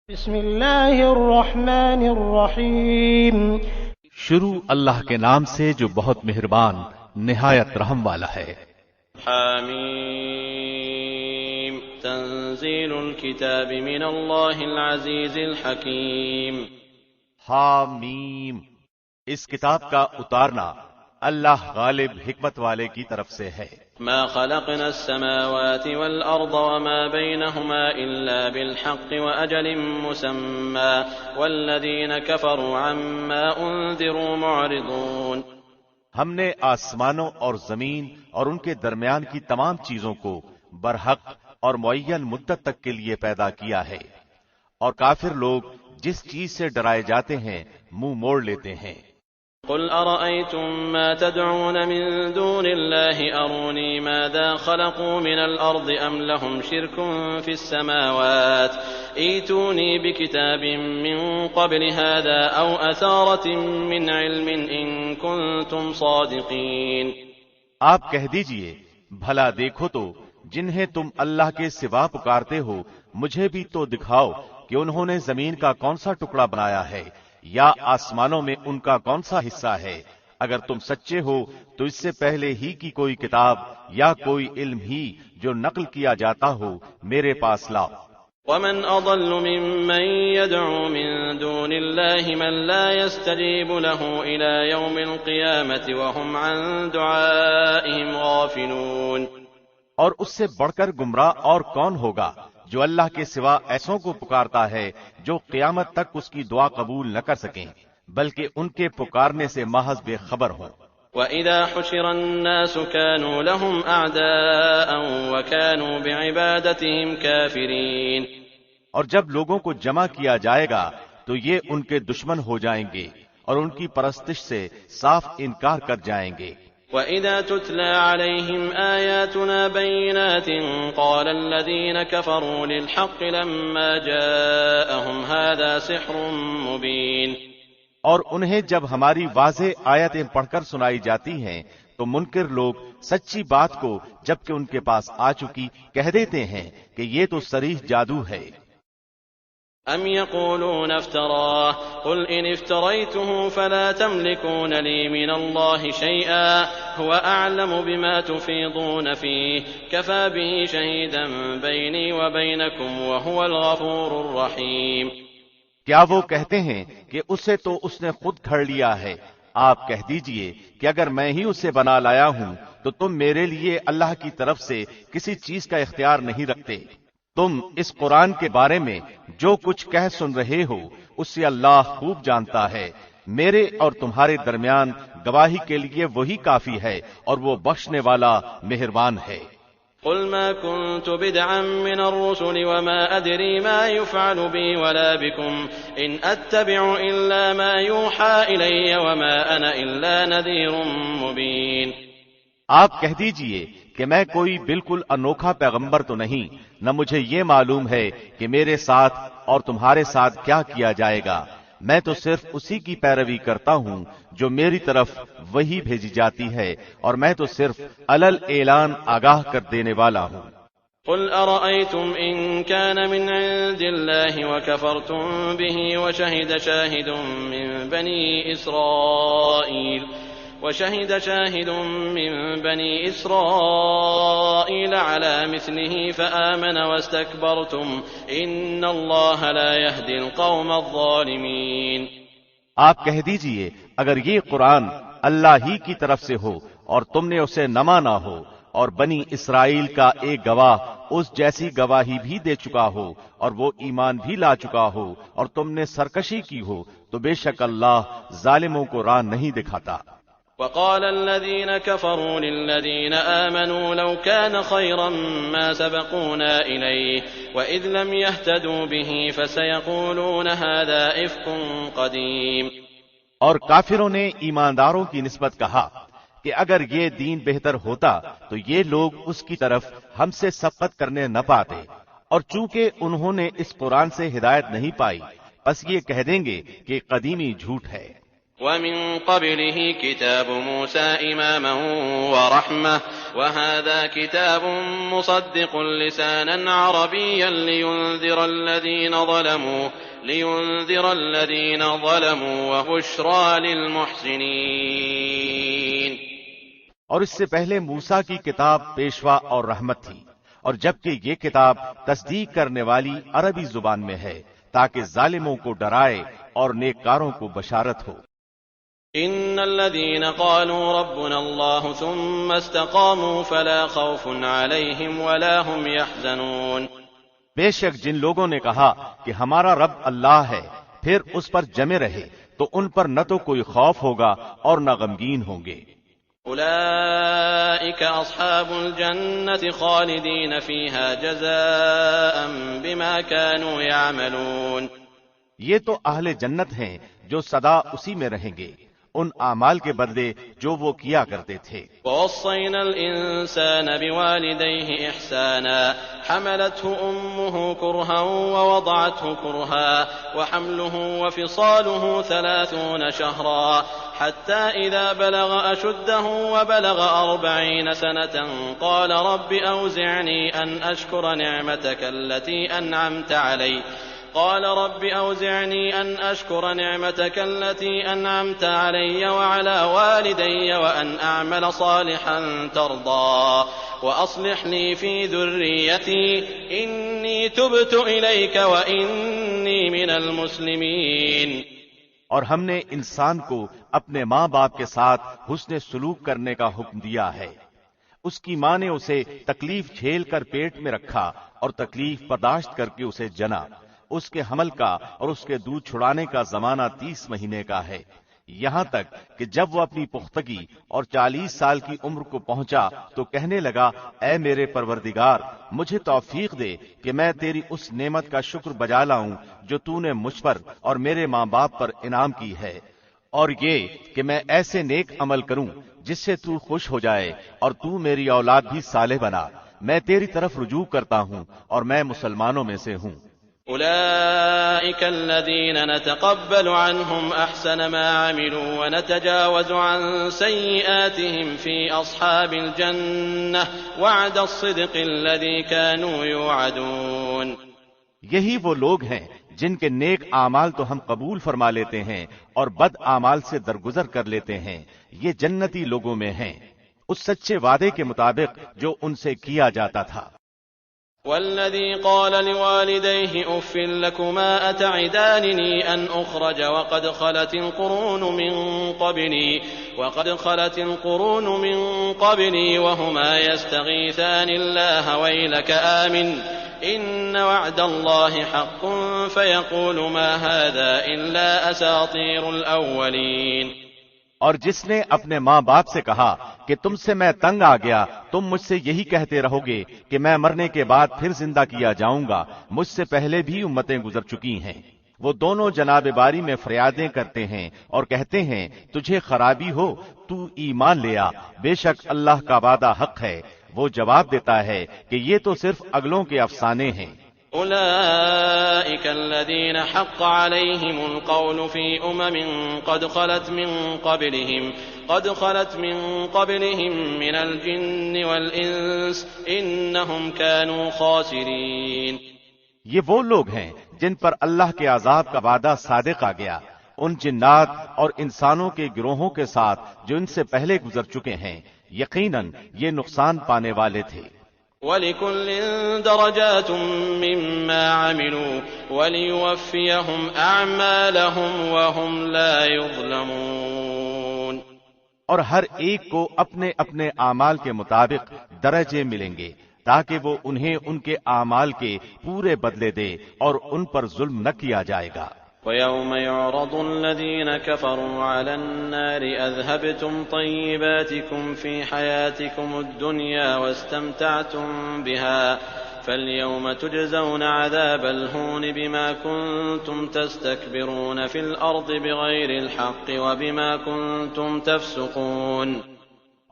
بسم اللہ الرحمن الرحیم۔ شروع اللہ کے نام سے جو بہت مہربان نہایت رحم والا ہے۔ حامیم تنزیل الکتاب من اللہ العزیز الحکیم۔ حامیم، اس کتاب کا اتارنا اللہ غالب حکمت والے کی طرف سے ہے۔ ما خلقنا السماوات والأرض وما بينهما إلا بالحق وأجل مسمى والذين كفروا عما أنذروا معرضون۔ ہم نے آسمانوں اور زمین اور ان کے درمیان کی تمام چیزوں کو برحق اور معین مدت تک کے لیے پیدا کیا ہے، اور کافر لوگ جس چیز سے ڈرائے جاتے ہیں منہ موڑ لیتے ہیں۔ قل أرأيتم ما تدعون من دون الله أروني ماذا خلقوا من الأرض أم لهم شرك في السماوات ائتوني بكتاب من قبل هذا أو أثارة من علم إن كنتم صادقين۔ آپ کہہ دیجئے، بھلا دیکھو تو جنہیں تم اللہ کے سوا پکارتے ہو مجھے بھی تو دکھاؤ کہ انہوں نے زمین کا کون سا ٹکڑا بنایا ہے یا آسمانوں میں ان کا کون سا حصہ ہے۔ اگر تم سچے ہو تو اس سے پہلے ہی کی کوئی کتاب یا کوئی علم ہی جو نقل کیا جاتا ہو میرے پاس لاؤ۔ ومن أضل ممن يدعو من دون الله من لا يستجيب له إلى يوم القيامة وهم عن دعائهم غافلون۔ اور اس سے بڑھ کر گمراہ اور کون ہوگا جو اللہ کے سوا ایسوں کو پکارتا ہے جو قیامت تک اس کی دعا قبول نہ کر سکیں بلکہ ان کے پکارنے سے محض بے خبر ہوں۔ وَإِذَا حُشِرَ النَّاسُ كَانُوا لَهُمْ أَعْدَاءً وَكَانُوا بِعِبَادَتِهِمْ كَافِرِينَ۔ اور جب لوگوں کو جمع کیا جائے گا تو یہ ان کے دشمن ہو جائیں گے اور ان کی پرستش سے صاف انکار کر جائیں گے۔ وَإِذَا تُتْلَى عَلَيْهِمْ آيَاتُنَا بَيِّنَاتٍ قَالَ الَّذِينَ كَفَرُوا لِلْحَقِّ لَمَّا جَاءَهُمْ هَذَا سِحْرٌ مُبِينٌ۔ اور انہیں جب ہماری واضح آیتیں پڑھ کر سنائی جاتی ہیں تو منکر لوگ سچی بات کو جبکہ ان کے پاس آ چکی کہہ دیتے ہیں کہ یہ تو صریح جادو ہے۔ أَمْ يَقُولُونَ افْتَرَاهُ قُلْ إِنِ افْتَرَيْتُهُ فَلَا تَمْلِكُونَ لِي مِنَ اللَّهِ شَيْئًا هُوَ أَعْلَمُ بِمَا تُفِيضُونَ فِيهِ كَفَى بِهِ شَهِيدًا بَيْنِي وَبَيْنَكُمْ وَهُوَ الْغَفُورُ الرَّحِيمُ۔ کیا وہ کہتے ہیں کہ اسے تو اس نے خود گھڑ لیا ہے؟ آپ کہہ دیجئے کہ اگر میں ہی اسے بنا لایا ہوں تو تم میرے لیے اللہ کی طرف سے کسی چیز کا اختیار نہیں رکھتے۔ تم اس قرآن کے بارے میں جو کچھ کہہ سن رہے ہو اس سے اللہ خوب جانتا ہے۔ میرے اور تمہارے درمیان گواہی کے لیے وہی کافی ہے اور وہ بخشنے والا مہربان ہے۔ قل ما كنت بدعا من الرسل وما أدري ما يفعل بي ولا بكم إن أتبع إلا ما يوحى إلي وما أنا إلا نذير مبين۔ آپ کہہ دیجئے کہ میں کوئی بالکل انوکھا پیغمبر تو نہیں، نہ مجھے یہ معلوم ہے کہ میرے ساتھ اور تمہارے ساتھ کیا کیا جائے گا۔ میں تو صرف اسی کی پیروی کرتا ہوں جو میری طرف وہی بھیجی جاتی ہے، اور میں تو صرف علل اعلان آگاہ کر دینے والا ہوں۔ قل أرأيتم إن كان من عند الله وكفرتم به وشهد شاهد من بني إسرائيل على مثله فآمن واستكبرتم إن الله لا يهدي القوم الظالمين۔ آپ کہہ دیجئے اگر یہ قرآن اللہ ہی کی طرف سے ہو اور تم نے اسے نہ مانا ہو اور بنی اسرائیل کا ایک گواہ اس جیسی گواہی بھی دے چکا ہو اور وہ ایمان بھی لا چکا ہو اور تم نے سرکشی کی ہو تو بے شک اللہ ظالموں کو راہ نہیں دکھاتا۔ وقال الذين كفروا للذين آمنوا لو كان خيرا ما سبقونا إليه وإذ لم يهتدوا به فسيقولون هذا إفك قديم۔ اور کافروں نے ایمانداروں کی نسبت کہا کہ اگر یہ دین بہتر ہوتا تو یہ لوگ اس کی طرف ہم سے سبقت کرنے نہ پاتے، اور چونکہ انہوں نے اس قرآن سے ہدایت نہیں پائی بس یہ کہہ دیں گے کہ قدیمی جھوٹ ہے۔ ومن قبله كتاب موسى إماما ورحمة وهذا كتاب مصدق لسانا عربيا لينذر الذين ظلموا وبشرى للمحسنين. اور اس سے پہلے موسیٰ کی کتاب پیشوا اور رحمت تھی، اور جبکہ یہ کتاب تصدیق کرنے والی عربی زبان میں ہے تاکہ ظالموں کو ڈرائے اور نیککاروں کو بشارت ہو. ان الذين قالوا ربنا الله ثم استقاموا فلا خوف عليهم ولا هم يحزنون. بے شک جن لوگوں نے کہا کہ ہمارا رب اللہ ہے پھر اس پر جمے رہے تو ان پر نہ تو کوئی خوف ہوگا اور نہ غمگین ہوں گے. اولئك اصحاب الجنة خالدين فيها جزاء بما كانوا يعملون. یہ تو اہل جنت ہیں جو سدا اسی میں رہیں گے ان اعمال کے بدلے جو وہ کیا کرتے تھے. ووصينا الإنسان بوالديه إحسانا حملته أمه كرها ووضعته كرها وحمله وفصاله 30 شهرا حتى إذا بلغ أشده وبلغ 40 سنة قال رب أوزعني أن أشكر نعمتك التي أنعمت علي وعلى والدي وأن أعمل صالحا ترضى وأصلح لي في ذريتي إني تبت إليك وإني من المسلمين. اور ہم نے انسان کو اپنے ماں باپ کے ساتھ حسن سلوک کرنے کا حکم دیا ہے. اس کی ماں نے اسے تکلیف جھیل کر پیٹ میں رکھا اور تکلیف برداشت کر کے اسے جنا. اس کے حمل کا اور اس کے دودھ چھڑانے کا زمانہ 30 مہینے کا ہے، یہاں تک کہ جب وہ اپنی پختگی اور 40 سال کی عمر کو پہنچا تو کہنے لگا اے میرے پروردگار مجھے توفیق دے کہ میں تیری اس نعمت کا شکر بجا لاؤں جو تو نے مجھ پر اور میرے ماں باپ پر انعام کی ہے، اور یہ کہ میں ایسے نیک عمل کروں جس سے تو خوش ہو جائے اور تو میری اولاد بھی صالح بنا. میں تیری طرف رجوع کرتا ہوں اور میں مسلمانوں میں سے ہوں. أولئك الذين نتقبل عنهم أحسن ما عملوا ونتجاوز عن سيئاتهم في أصحاب الجنة وعد الصدق الذي كانوا يوعدون. یہی وہ لوگ ہیں جن کے نیک اعمال تو ہم قبول فرما لیتے ہیں اور بد اعمال سے درگزر کر لیتے ہیں. یہ جنتی لوگوں میں ہیں اس سچے وعدے کے مطابق جو ان سے کیا جاتا تھا. والذي قال لوالديه أف لكما أتعدانني أن أخرج وقد خلت القرون من قبلي وهما يستغيثان الله ويلك آمن إن وعد الله حق فيقول ما هذا إلا أساطير الأولين. اور جس نے اپنے ماں باپ سے کہا کہ تم سے میں تنگ آ گیا تم مجھ سے یہی کہتے رہو گے کہ میں مرنے کے بعد پھر زندہ کیا جاؤں گا، مجھ سے پہلے بھی امتیں گزر چکی ہیں. وہ دونوں جناب باری میں فریادیں کرتے ہیں اور کہتے ہیں تجھے خرابی ہو تو ایمان لیا، بے شک اللہ کا وعدہ حق ہے. وہ جواب دیتا ہے کہ یہ تو صرف اگلوں کے افسانے ہیں. أولئك الذين حق عليهم القول في قد خلت من قبلهم من الجن والإنس إنهم كانوا خاسرين. یہ وہ لوگ ہیں جن پر اللہ کے عذاب کا وعدہ صادق آ گیا، ان جنات اور انسانوں کے گروہوں کے ساتھ جو ان سے پہلے گزر چکے ہیں، یقیناً یہ نقصان پانے والے تھے. وَلِكُلٍّ دَرَجَاتٌ مِّمَّا عَمِلُوا وَلِيُوَفِّيَهُمْ أَعْمَالَهُمْ وَهُمْ لَا يُظْلَمُونَ. اور ہر ایک کو اپنے اپنے اعمال کے مطابق درجے ملیں گے تاکہ وہ انہیں ان کے اعمال کے پورے بدلے دے اور ان پر ظلم نہ کیا جائے گا. وَيَوْمَ يُعْرَضُ الَّذِينَ كَفَرُوا عَلَى النَّارِ أَذْهَبْتُمْ طَيِّبَاتِكُمْ فِي حَيَاتِكُمُ الدُّنْيَا وَاسْتَمْتَعْتُمْ بِهَا فَالْيَوْمَ تُجْزَوْنَ عَذَابَ الْهُونِ بِمَا كُنتُمْ تَسْتَكْبِرُونَ فِي الْأَرْضِ بِغَيْرِ الْحَقِّ وَبِمَا كُنتُمْ تَفْسُقُونَ.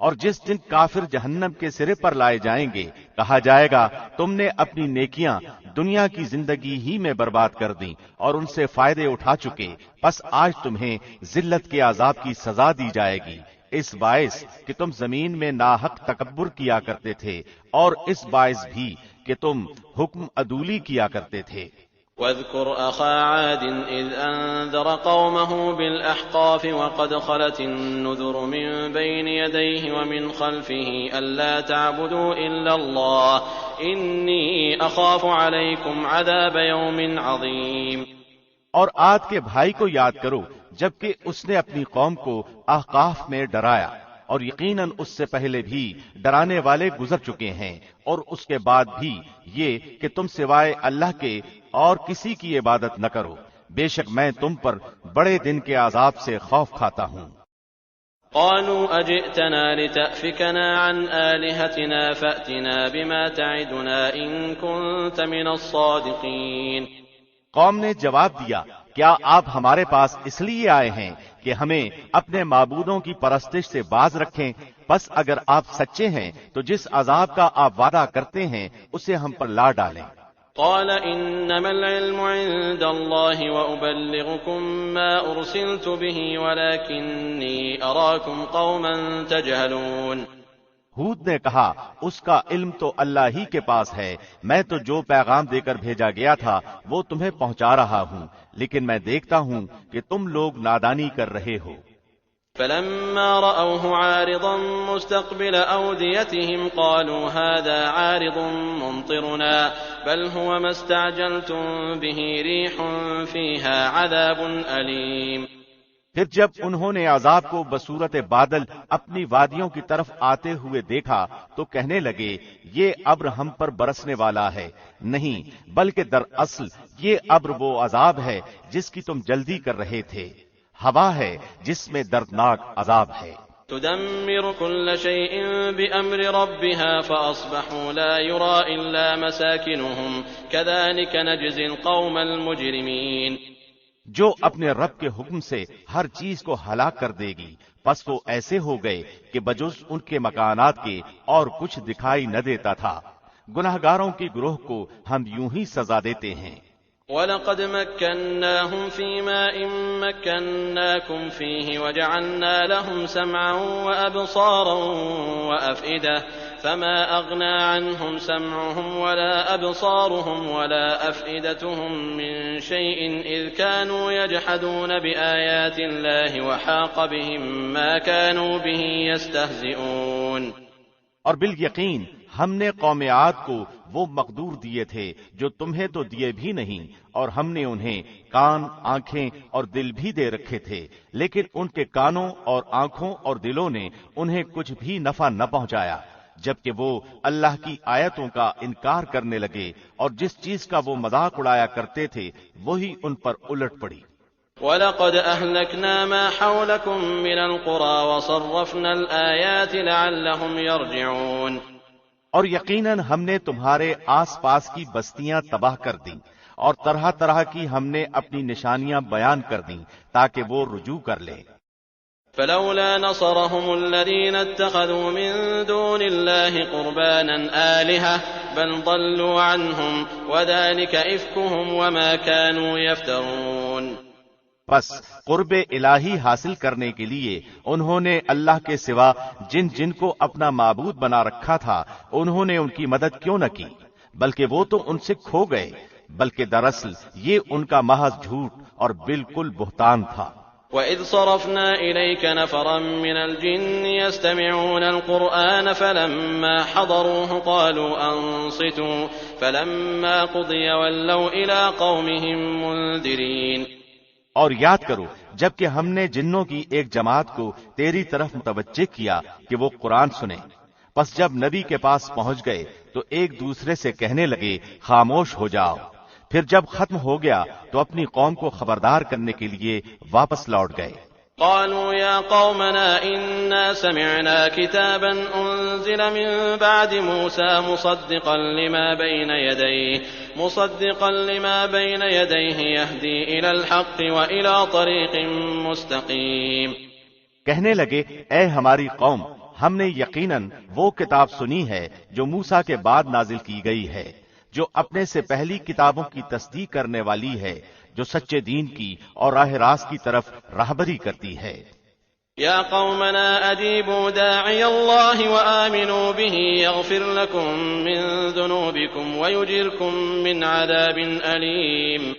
اور جس دن کافر جہنم کے سرے پر لائے جائیں گے کہا جائے گا تم نے اپنی نیکیاں دنیا کی زندگی ہی میں برباد کر دیں اور ان سے فائدے اٹھا چکے، پس آج تمہیں ذلت کے عذاب کی سزا دی جائے گی اس باعث کہ تم زمین میں ناحق تکبر کیا کرتے تھے، اور اس باعث بھی کہ تم حکم عدولی کیا کرتے تھے۔ واذكر أخا عاد إذ أنذر قومه بالأحقاف وقد خلت النذر من بين يديه ومن خلفه ألا تعبدوا إلا الله إني أخاف عليكم عذاب يوم عظيم۔ اور عاد کے بھائی کو یاد کرو جبکہ اس نے اپنی قوم کو احقاف میں ڈرایا، اور یقیناً اس سے پہلے بھی ڈرانے والے گزر چکے ہیں، اور اس کے بعد بھی یہ کہ تم سوائے اللہ کے اور کسی کی عبادت نہ کرو، بے شک میں تم پر بڑے دن کے عذاب سے خوف کھاتا ہوں۔ قالوا أجئتنا لتأفكنا عن آلهتنا فأتنا بما تعدنا إن كنت من الصادقين۔ قوم نے جواب دیا، کیا آپ ہمارے پاس اس لیے آئے ہیں کہ ہمیں اپنے معبودوں کی پرستش سے باز رکھیں؟ بس اگر آپ سچے ہیں تو جس عذاب کا آپ وعدہ کرتے ہیں اسے ہم پر لا ڈالیں۔ قال إنما العلم عند الله وأبلغكم ما أرسلت به ولكني أراكم قوما تجهلون۔ ہود نے کہا، اس کا علم تو اللہ ہی کے پاس ہے، میں تو جو پیغام دے کر بھیجا گیا تھا وہ تمہیں پہنچا رہا ہوں، لیکن میں دیکھتا ہوں کہ تم لوگ نادانی کر رہے ہو۔ فلما رأوه عارضا مستقبل أوديتهم قالوا هذا عارض ممطرنا بل هو ما استعجلتم به ريح فيها عذاب أليم۔ پھر جب انہوں نے عذاب کو بصورت بادل اپنی وادیوں کی طرف آتے ہوئے دیکھا تو کہنے لگے، یہ ابر ہم پر برسنے والا ہے، نہیں بلکہ دراصل یہ ابر وہ عذاب ہے جس کی تم جلدی کر رہے تھے، ہوا ہے جس میں دردناک عذاب ہے۔ تدمر كل شيء بأمر ربها فأصبحوا لا يرى إلا مساكنهم كذلك نجزي القوم المجرمين۔ جو اپنے رب کے حکم سے ہر چیز کو ہلاک کر دے گی، پس وہ ایسے ہو گئے کہ بجز ان کے مکانات کے اور کچھ دکھائی نہ دیتا تھا۔ گناہگاروں کی گروہ کو ہم یوں ہی سزا دیتے ہیں۔ وَلَقَدْ مَكَّنَّاهُمْ فِي مَاءٍ مَكَّنَّاكُمْ فِيهِ وَجَعَلْنَا لَهُمْ سَمْعًا وَأَبْصَارًا وَأَفْئِدَةً فَمَا أَغْنَىٰ عَنْهُمْ سَمْعُهُمْ وَلَا أَبْصَارُهُمْ وَلَا أَفْئِدَتُهُمْ مِنْ شَيْءٍ إِذْ كَانُوا يَجْحَدُونَ بِآيَاتِ اللَّهِ وَحَاقَ بِهِم مَّا كَانُوا بِهِ يَسْتَهْزِئُونَ۔ اور بالیقین ہم نے قوم عاد کو وہ مقدور دیے تھے جو تمہیں تو دیے بھی نہیں، اور ہم نے انہیں کان، آنکھیں اور دل بھی دے رکھے تھے، لیکن ان کے کانوں اور آنکھوں اور دلوں نے انہیں کچھ بھی نفع نہ پہنچایا، جبکہ وہ اللہ کی آیتوں کا انکار کرنے لگے، اور جس چیز کا وہ مذاق اڑایا کرتے تھے وہی ان پر الٹ پڑی۔ وَلَقَدْ أَهْلَكْنَا مَا حَوْلَكُمْ مِنَ الْقُرَىٰ وَصَرَّفْنَا الْآيَاتِ لَعَلَّهُمْ يَرْجِعُونَ۔ اور یقیناً ہم نے تمہارے آس پاس کی بستیاں تباہ کر دیں، اور طرح طرح کی ہم نے اپنی نشانیاں بیان کر دیں تاکہ وہ رجوع کر لیں۔ فلولا نصرهم الذين اتخذوا من دون الله قربانا آلهة بل ضلوا عنهم وذلك إفكهم وما كانوا يفترون۔ پس قرب الہی حاصل کرنے کے لیے انہوں نے اللہ کے سوا جن جن کو اپنا معبود بنا رکھا تھا انہوں نے ان کی مدد کیوں نہ کی، بلکہ وہ تو ان سے کھو گئے، بلکہ دراصل یہ ان کا محض جھوٹ اور بالکل بہتان تھا۔ وَإِذْ صَرَفْنَا إِلَيْكَ نَفَرًا مِّنَ الْجِنِّ يَسْتَمِعُونَ الْقُرْآنَ فَلَمَّا حَضَرُوهُ قَالُوا أَنصِتُوا فَلَمَّا قُضِيَ وَلَّوْا إِلَىٰ قَوْمِهِم مُّنذِرِينَ۔ اور یاد کرو جبکہ ہم نے جنوں کی ایک جماعت کو تیری طرف متوجہ کیا کہ وہ قرآن سنیں، پس جب نبی کے پاس پہنچ گئے تو ایک دوسرے سے کہنے لگے خاموش ہو جاؤ، پھر جب ختم ہو گیا تو اپنی قوم کو خبردار کرنے کے لیے واپس لوٹ گئے۔ قالوا يا قومنا إنا سمعنا كتابا أنزل من بعد موسى مصدقا لما بين يديه يهدي إلى الحق وإلى طريق مستقيم۔ کہنے لگے، اے ہماری قوم، ہم نے یقیناً وہ کتاب سنی ہے جو موسیٰ کے بعد نازل کی گئی ہے، جو اپنے سے پہلی کتابوں کی تصدیق کرنے والی ہے، جو سچے دین کی اور راہ راست کی طرف راہبری کرتی ہے۔ يا قومنا أجيبوا داعي الله وآمنوا به يغفر لكم من ذنوبكم ويجركم من عذاب أليم۔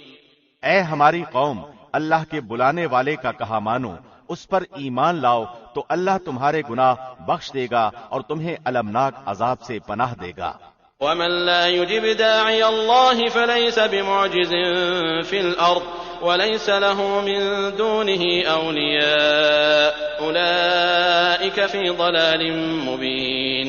اے ہماری قوم، اللہ کے بلانے والے کا کہا مانو، اس پر ایمان لاؤ تو اللہ تمہارے گناہ بخش دے گا اور تمہیں المناک عذاب سے پناہ دے گا۔ ومن لا يجب داعي الله فليس بمعجز في الأرض وليس له من دونه أولياء أولئك في ضلال مبين۔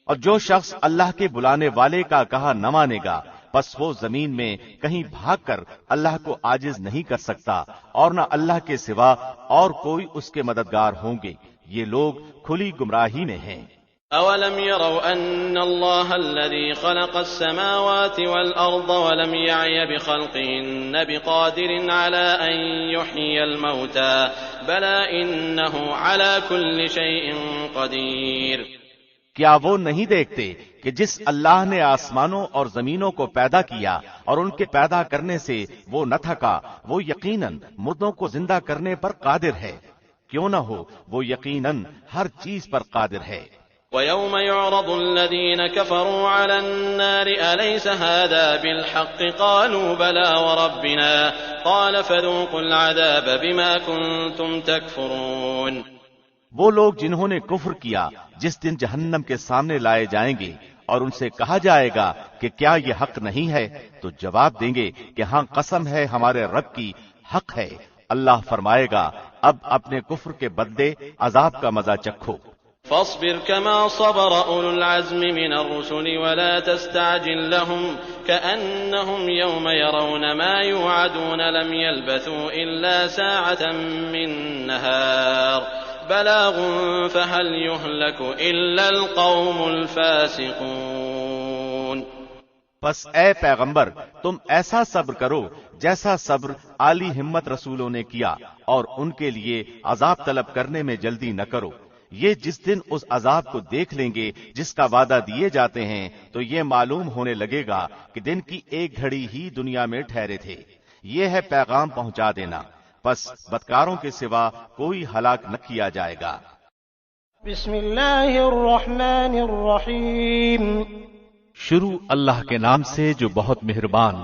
اور جو شخص اللہ کے بلانے والے کا کہا نہ مانے گا بس وہ زمین میں کہیں بھاگ کر اللہ کو عاجز نہیں کر سکتا، اور نہ اللہ کے سوا اور کوئی اس کے مددگار ہوں گے، یہ لوگ کھلی گمراہی میں ہیں۔ أولم يروا أن الله الذي خلق السماوات والأرض ولم يعي بخلقهن بقادر على أن يحيي الموتى بلى إنه على كل شيء قدير۔ کیا وہ نہیں دیکھتے کہ جس اللہ نے آسمانوں اور زمینوں کو پیدا کیا اور ان کے پیدا کرنے سے وہ نہ تھکا، وہ یقیناً مردوں کو زندہ کرنے پر قادر ہے، کیوں نہ ہو وہ یقیناً ہر چیز پر قادر ہے۔ ويوم يعرض الذين كفروا على النار أليس هذا بالحق قالوا بلى وربنا قال فذوقوا العذاب بما كنتم تكفرون۔ وہ لوگ جنہوں نے کفر کیا جس دن جہنم کے سامنے لائے جائیں گے اور ان سے کہا جائے گا کہ کیا یہ حق نہیں ہے، تو جواب دیں گے کہ ہاں قسم ہے ہمارے رب کی، حق ہے۔ اللہ فرمائے گا اب اپنے کفر کے بدلے عذاب کا مزہ چکھو۔ فاصبر كما صبر أولو العزم من الرسل ولا تستعجل لهم كأنهم يوم يرون ما يوعدون لم يلبثوا إلا ساعة من نهار بلاغ فهل يهلك إلا القوم الفاسقون۔ پس اے پیغمبر تم ایسا صبر کرو جیسا صبر عالی ہمت رسولوں نے کیا، اور ان کے لیے عذاب طلب کرنے میں جلدی نہ کرو۔ یہ جس دن اس عذاب کو دیکھ لیں گے جس کا وعدہ دیے جاتے ہیں تو یہ معلوم ہونے لگے گا کہ دن کی ایک گھڑی ہی دنیا میں ٹھہرے تھے۔ یہ ہے پیغام پہنچا دینا، پس بدکاروں کے سوا کوئی ہلاک نہ کیا جائے گا۔ بسم اللہ الرحمن الرحیم۔ شروع اللہ کے نام سے جو بہت مہربان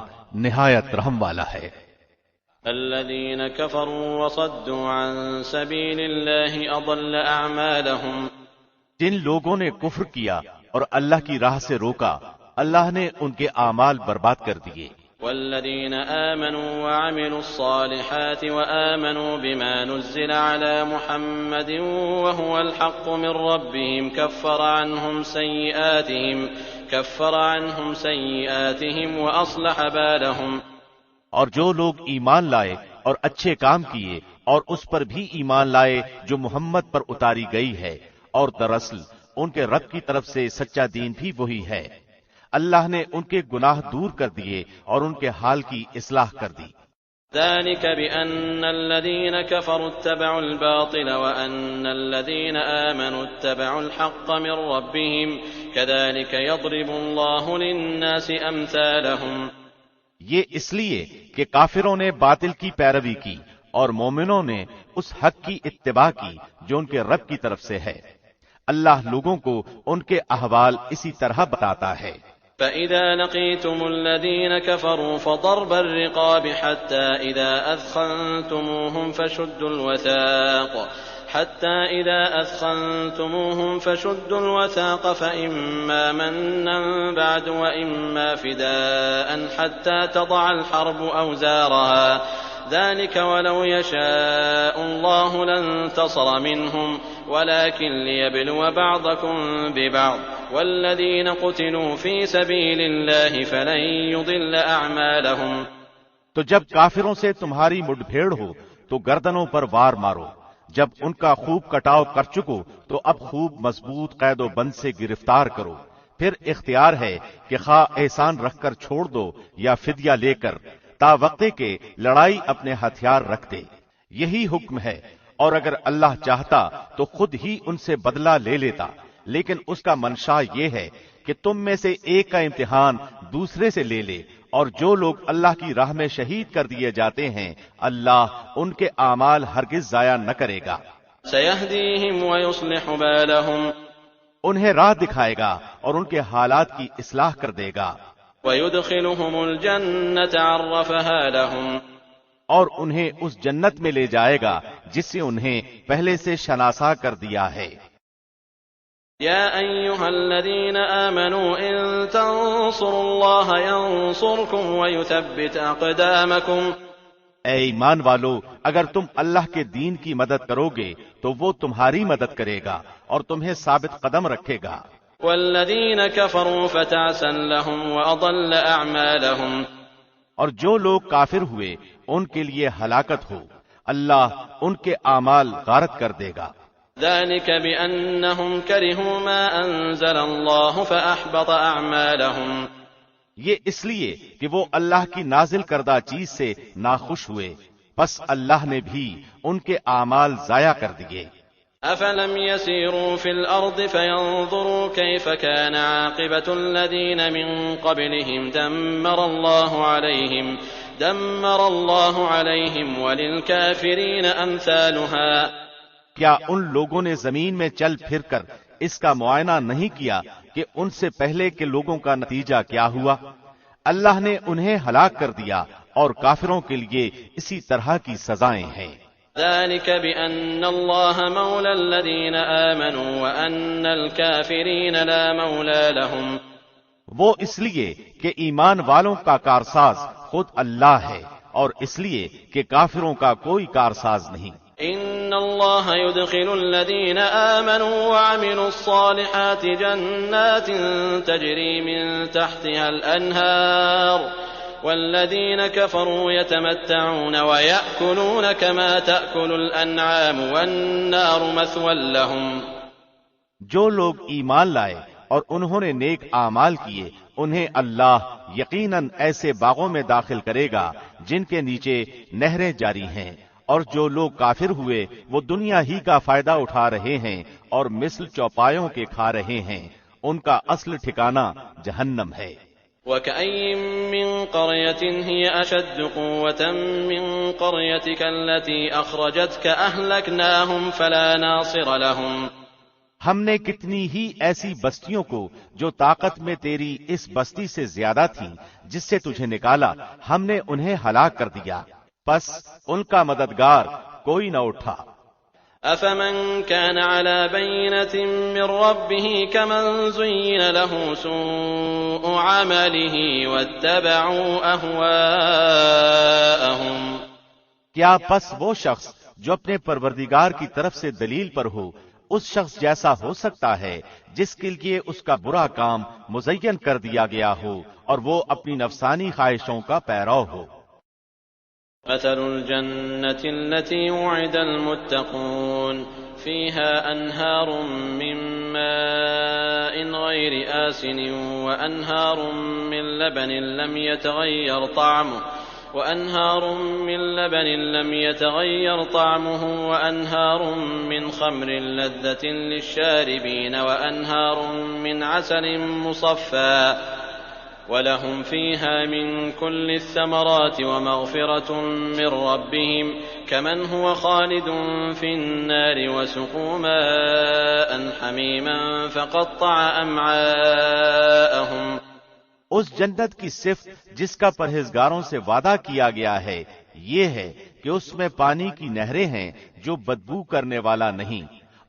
نہایت رحم والا ہے۔ الذين كفروا وصدوا عن سبيل الله أضل أعمالهم۔ جن لوگوں نے کفر کیا اور اللہ کی راہ سے روکا، اللہ نے ان کے اعمال برباد کر دیے۔ والذين آمنوا وعملوا الصالحات وآمنوا بما نزل على محمد وهو الحق من ربهم كفر عنهم سيئاتهم وأصلح بالهم۔ اور جو لوگ ایمان لائے اور اچھے کام کیے اور اس پر بھی ایمان لائے جو محمد پر اتاری گئی ہے، اور دراصل ان کے رب کی طرف سے سچا دین بھی وہی ہے، اللہ نے ان کے گناہ دور کر دیے اور ان کے حال کی اصلاح کر دی۔ ذلك بأن الذين كفروا اتبعوا الباطل وأن الذين آمنوا اتبعوا الحق من ربهم كذلك يضرب الله للناس أمثالهم۔ یہ اس لیے کہ کافروں نے باطل کی پیروی کی اور مومنوں نے اس حق کی اتباع کی جو ان کے رب کی طرف سے ہے، اللہ لوگوں کو ان کے احوال اسی طرح بتاتا ہے۔ فَإِذَا لَقِيتُمُ الَّذِينَ كَفَرُوا فَضَرْبَ الرِّقَابِ حَتَّى إِذَا أَثْخَنْتُمُوهُمْ فَشُدُّوا الْوَثَاقَ فَإِمَّا مَنًّا بَعْدُ وَإِمَّا فِدَاءً حَتَّى تَضَعَ الْحَرْبُ أَوْزَارَهَا ذَلِكَ وَلَوْ يَشَاءُ اللَّهُ لَانتَصَرَ مِنْهُمْ وَلَكِنْ لِيَبْلُوَ بَعْضَكُمْ بِبَعْضٍ وَالَّذِينَ قُتِلُوا فِي سَبِيلِ اللَّهِ فَلَن يُضِلَّ أَعْمَالَهُمْ۔ تو جب کافروں سے تمہاری مڈ بھیڑ ہو تو گردنوں پر وار مارو، جب ان کا خوب کٹاؤ کر چکو تو اب خوب مضبوط قید و بند سے گرفتار کرو، پھر اختیار ہے کہ خواہ احسان رکھ کر چھوڑ دو یا فدیہ لے کر، تا وقتے کے لڑائی اپنے ہتھیار رکھ دے، یہی حکم ہے۔ اور اگر اللہ چاہتا تو خود ہی ان سے بدلہ لے لیتا، لیکن اس کا منشا یہ ہے کہ تم میں سے ایک کا امتحان دوسرے سے لے لے، اور جو لوگ اللہ کی راہ میں شہید کر دیے جاتے ہیں اللہ ان کے اعمال ہرگز ضائع نہ کرے گا۔ سيهديهم ويصلح بالهم انہیں راہ دکھائے گا اور ان کے حالات کی اصلاح کر دے گا. ويدخلهم الجنة عرفها لهم اور انہیں اس جنت میں لے جائے گا جس سے انہیں پہلے سے شناسا کر دیا ہے. يا أيها الذين آمنوا إن تنصروا الله ينصركم ويثبت أقدامكم. اے ایمان والو، اگر تم اللہ کے دین کی مدد کرو گے تو وہ تمہاری مدد کرے گا اور تمہیں ثابت قدم رکھے گا. والذين كفروا فتعسا لهم وأضل أعمالهم. اور جو لوگ کافر ہوئے ان کے لیے ہلاکت ہو، اللہ ان کے اعمال غارت کر دے گا. ذلك بأنهم كرهوا ما أنزل الله فأحبط أعمالهم. یہ اس لیے کہ وہ اللہ کی نازل کردہ چیز سے ناخوش ہوئے، پس اللہ نے بھی ان کے اعمال ضائع کر دیے. أفلم يسيروا في الأرض فينظروا كيف كان عاقبة الذين من قبلهم دمر الله عليهم وللكافرين أمثالها. کیا ان لوگوں نے زمین میں چل پھر کر اس کا معائنہ نہیں کیا کہ ان سے پہلے کے لوگوں کا نتیجہ کیا ہوا؟ اللہ نے انہیں ہلاک کر دیا اور کافروں کے لیے اسی طرح کی سزائیں ہیں. ذلك بأن الله مولى الذين آمنوا وأن الكافرين لا مولى لهم. وہ اس لیے کہ ایمان والوں کا کارساز خود اللہ ہے اور اس لیے کہ کافروں کا کوئی کارساز نہیں. إن الله يدخل الذين آمنوا وعملوا الصالحات جنات تجري من تحتها الأنهار والذين كفروا يتمتعون ويأكلون كما تأكل الأنعام والنار مثوى لهم. جو لوگ ایمان لائے اور انہوں نے نیک اعمال کیے انہیں اللہ یقیناً ایسے باغوں میں داخل کرے گا جن کے نیچے نہریں جاری ہیں، اور جو لوگ کافر ہوئے وہ دنیا ہی کا فائدہ اٹھا رہے ہیں اور مثل چوپایوں کے کھا رہے ہیں. ان کا اصل ٹھکانہ جہنم ہے. وَكَأَيٍّ مِّن قَرْيَةٍ هِيَ أَشَدُّ قُوَّةً مِّن قَرْيَتِكَ الَّتِي أَخْرَجَتْكَ أَهْلَكْنَاهُمْ فَلَا نَاصِرَ لَهُمْ. ہم نے کتنی ہی ایسی بستیوں کو جو طاقت میں تیری اس بستی سے زیادہ تھیں جس سے تجھے نکالا، ہم نے انہیں ہلاک کر دیا، پس ان کا مددگار کوئی نہ اٹھا. أَفَمَن كَانَ عَلَى بَيِّنَةٍ مِّن رَّبِّهِ كَمَن زُيِّنَ لَهُ سُوءُ عَمَلِهِ وَاتَّبَعُوا أَهْوَاءَهُمْ. کیا پس وہ شخص جو اپنے پروردگار کی طرف سے دلیل پر ہو اس شخص جیسا ہو سکتا ہے جس کے لیے اس کا برا کام مزین کر دیا گیا ہو اور وہ اپنی نفسانی خواہشوں کا پیرو ہو. مثل الجنة التي وعد المتقون فيها أنهار من ماء غير آسن وأنهار من لبن لم يتغير طعمه وأنهار من خمر لذة للشاربين وأنهار من عسل مصفى ولهم فيها من كل الثمرات ومغفرة من ربهم كمن هو خالد في النار وسقوا ماء حميما فقطع أمعاءهم. اس جنت کی صفت جس کا پرہیزگاروں سے وعدہ کیا گیا ہے یہ ہے کہ اس میں پانی کی نہریں ہیں جو بدبو کرنے والا نہیں،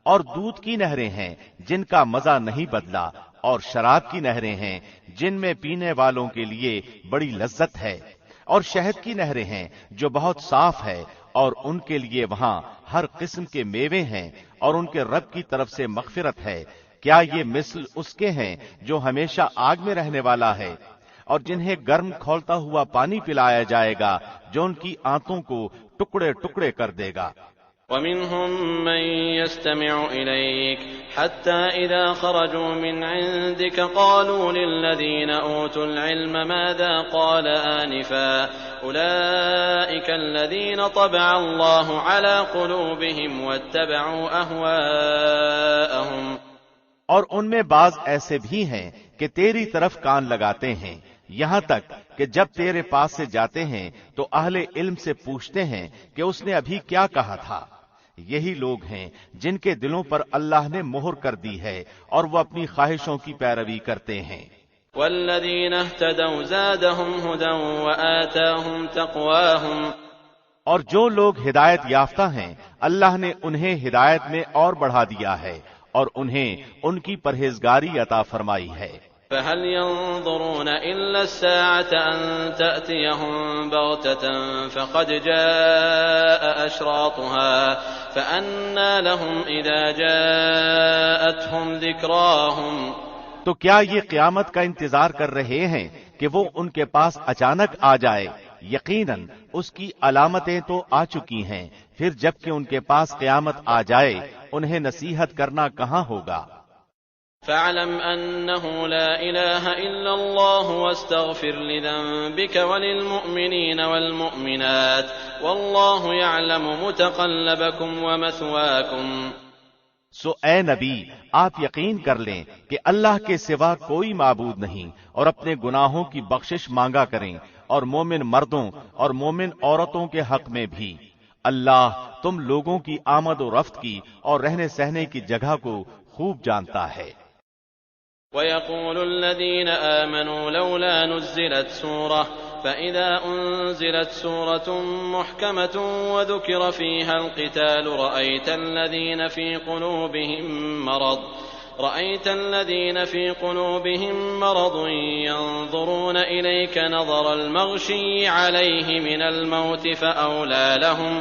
اور دودھ کی نہریں ہیں جن کا مزہ نہیں بدلا، اور شراب کی نہریں ہیں جن میں پینے والوں کے لیے بڑی لذت ہے، اور شہد کی نہریں ہیں جو بہت صاف ہے، اور ان کے لیے وہاں ہر قسم کے میوے ہیں، اور ان کے رب کی طرف سے مغفرت ہے. کیا یہ مثل اس کے ہیں جو ہمیشہ آگ میں رہنے والا ہے اور جنہیں گرم کھولتا ہوا پانی پلایا جائے گا جو ان کی آنتوں کو ٹکڑے ٹکڑے کر دے گا. ومنهم من يستمع إليك حتى إذا خرجوا من عندك قالوا للذين أوتوا العلم ماذا قال آنفا أولئك الذين طبع الله على قلوبهم واتبعوا أهواءهم. اور ان میں بعض ایسے بھی ہیں کہ تیری طرف کان لگاتے ہیں، یہاں تک کہ جب تیرے پاس سے جاتے ہیں تو اہل علم سے پوچھتے ہیں کہ اس نے ابھی کیا کہا تھا. یہی لوگ ہیں جن کے دلوں پر اللہ نے مہر کر دی ہے اور وہ اپنی خواہشوں کی پیروی کرتے ہیں۔ والذین اہتدوا زادہم ھدی وآتاہم تقواہم، اور جو لوگ ہدایت یافتہ ہیں اللہ نے انہیں ہدایت میں اور بڑھا دیا ہے اور انہیں ان کی پرہیزگاری عطا فرمائی ہے۔ فهل ينظرون إلا الساعة أن تأتيهم بغتة فقد جاء أشراطها فأنى لهم إذا جاءتهم ذكراهم، تو کیا یہ قیامت کا انتظار کر رہے ہیں کہ وہ ان کے پاس اچانک آ جائے؟ یقیناً اس کی علامتیں تو آ چکی ہیں، پھر جب کہ ان کے پاس قیامت آ جائے انہیں نصیحت کرنا کہاں ہوگا۔ فاعلم أنه لا إله إلا الله واستغفر لذنبك وللمؤمنين والمؤمنات والله يعلم متقلبكم ومثواكم۔ سو اے نبی آپ یقین کر لیں کہ اللہ کے سوا کوئی معبود نہیں، اور اپنے گناہوں کی بخشش مانگا کریں، اور مومن مردوں اور مومن عورتوں کے حق میں بھی۔ اللہ تم لوگوں کی آمد و رفت کی اور رہنے سہنے کی جگہ کو خوب جانتا ہے۔ وَيَقُولُ الَّذِينَ آمَنُوا لَوْلَا نُزِّلَتْ سُورَةٌ فَإِذَا أُنزِلَتْ سُورَةٌ مُحْكَمَةٌ وَذُكِرَ فِيهَا الْقِتَالُ رَأَيْتَ الَّذِينَ فِي قُلُوبِهِم مَّرَضٌ يَنظُرُونَ إِلَيْكَ نَظَرَ الْمَغْشِيِّ عَلَيْهِ مِنَ الْمَوْتِ فَأَوْلَىٰ لَهُمْ۔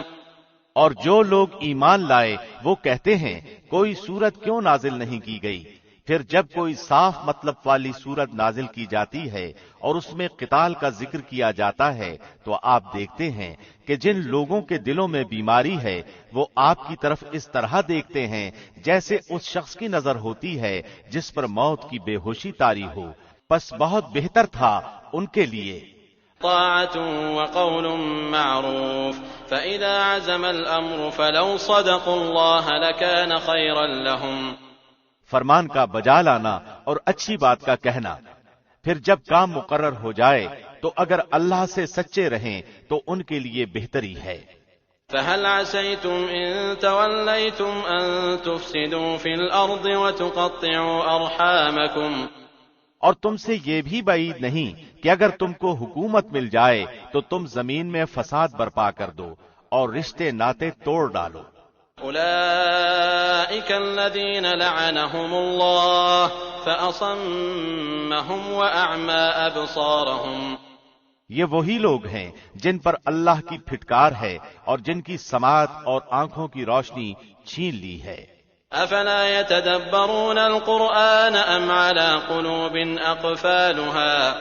اور جو لوگ ایمان لائے وہ کہتے ہیں کوئی سورت کیوں نازل نہیں کی گئی؟ پھر جب کوئی صاف مطلب والی سورت نازل کی جاتی ہے اور اس میں قتال کا ذکر کیا جاتا ہے تو آپ دیکھتے ہیں کہ جن لوگوں کے دلوں میں بیماری ہے وہ آپ کی طرف اس طرح دیکھتے ہیں جیسے اس شخص کی نظر ہوتی ہے جس پر موت کی بے ہوشی طاری ہو، پس بہت بہتر تھا ان کے لیے طاعة وقول معروف فإذا عزم الأمر فلو صدقوا الله لكان خيرا لهم۔ فرمان کا بجا لانا اور اچھی بات کا کہنا، پھر جب کام مقرر ہو جائے تو اگر اللہ سے سچے رہیں تو ان کے لیے بہتری ہے۔ فهل عسيتم إن توليتم أن تفسدوا في الأرض وتقطعوا أرحامكم، اور تم سے یہ بھی بعید نہیں کہ اگر تم کو حکومت مل جائے تو تم زمین میں فساد برپا کر دو اور رشتے ناتے توڑ ڈالو۔ أولئك الذين لعنهم الله فأصمهم وأعمى أبصارهم، یہ وہی لوگ ہیں جن پر اللہ کی پھٹکار ہے اور جن کی سماعت اور آنکھوں کی روشنی چھین لی ہے۔ أفلا يتدبرون القرآن أم على قلوب أقفالها،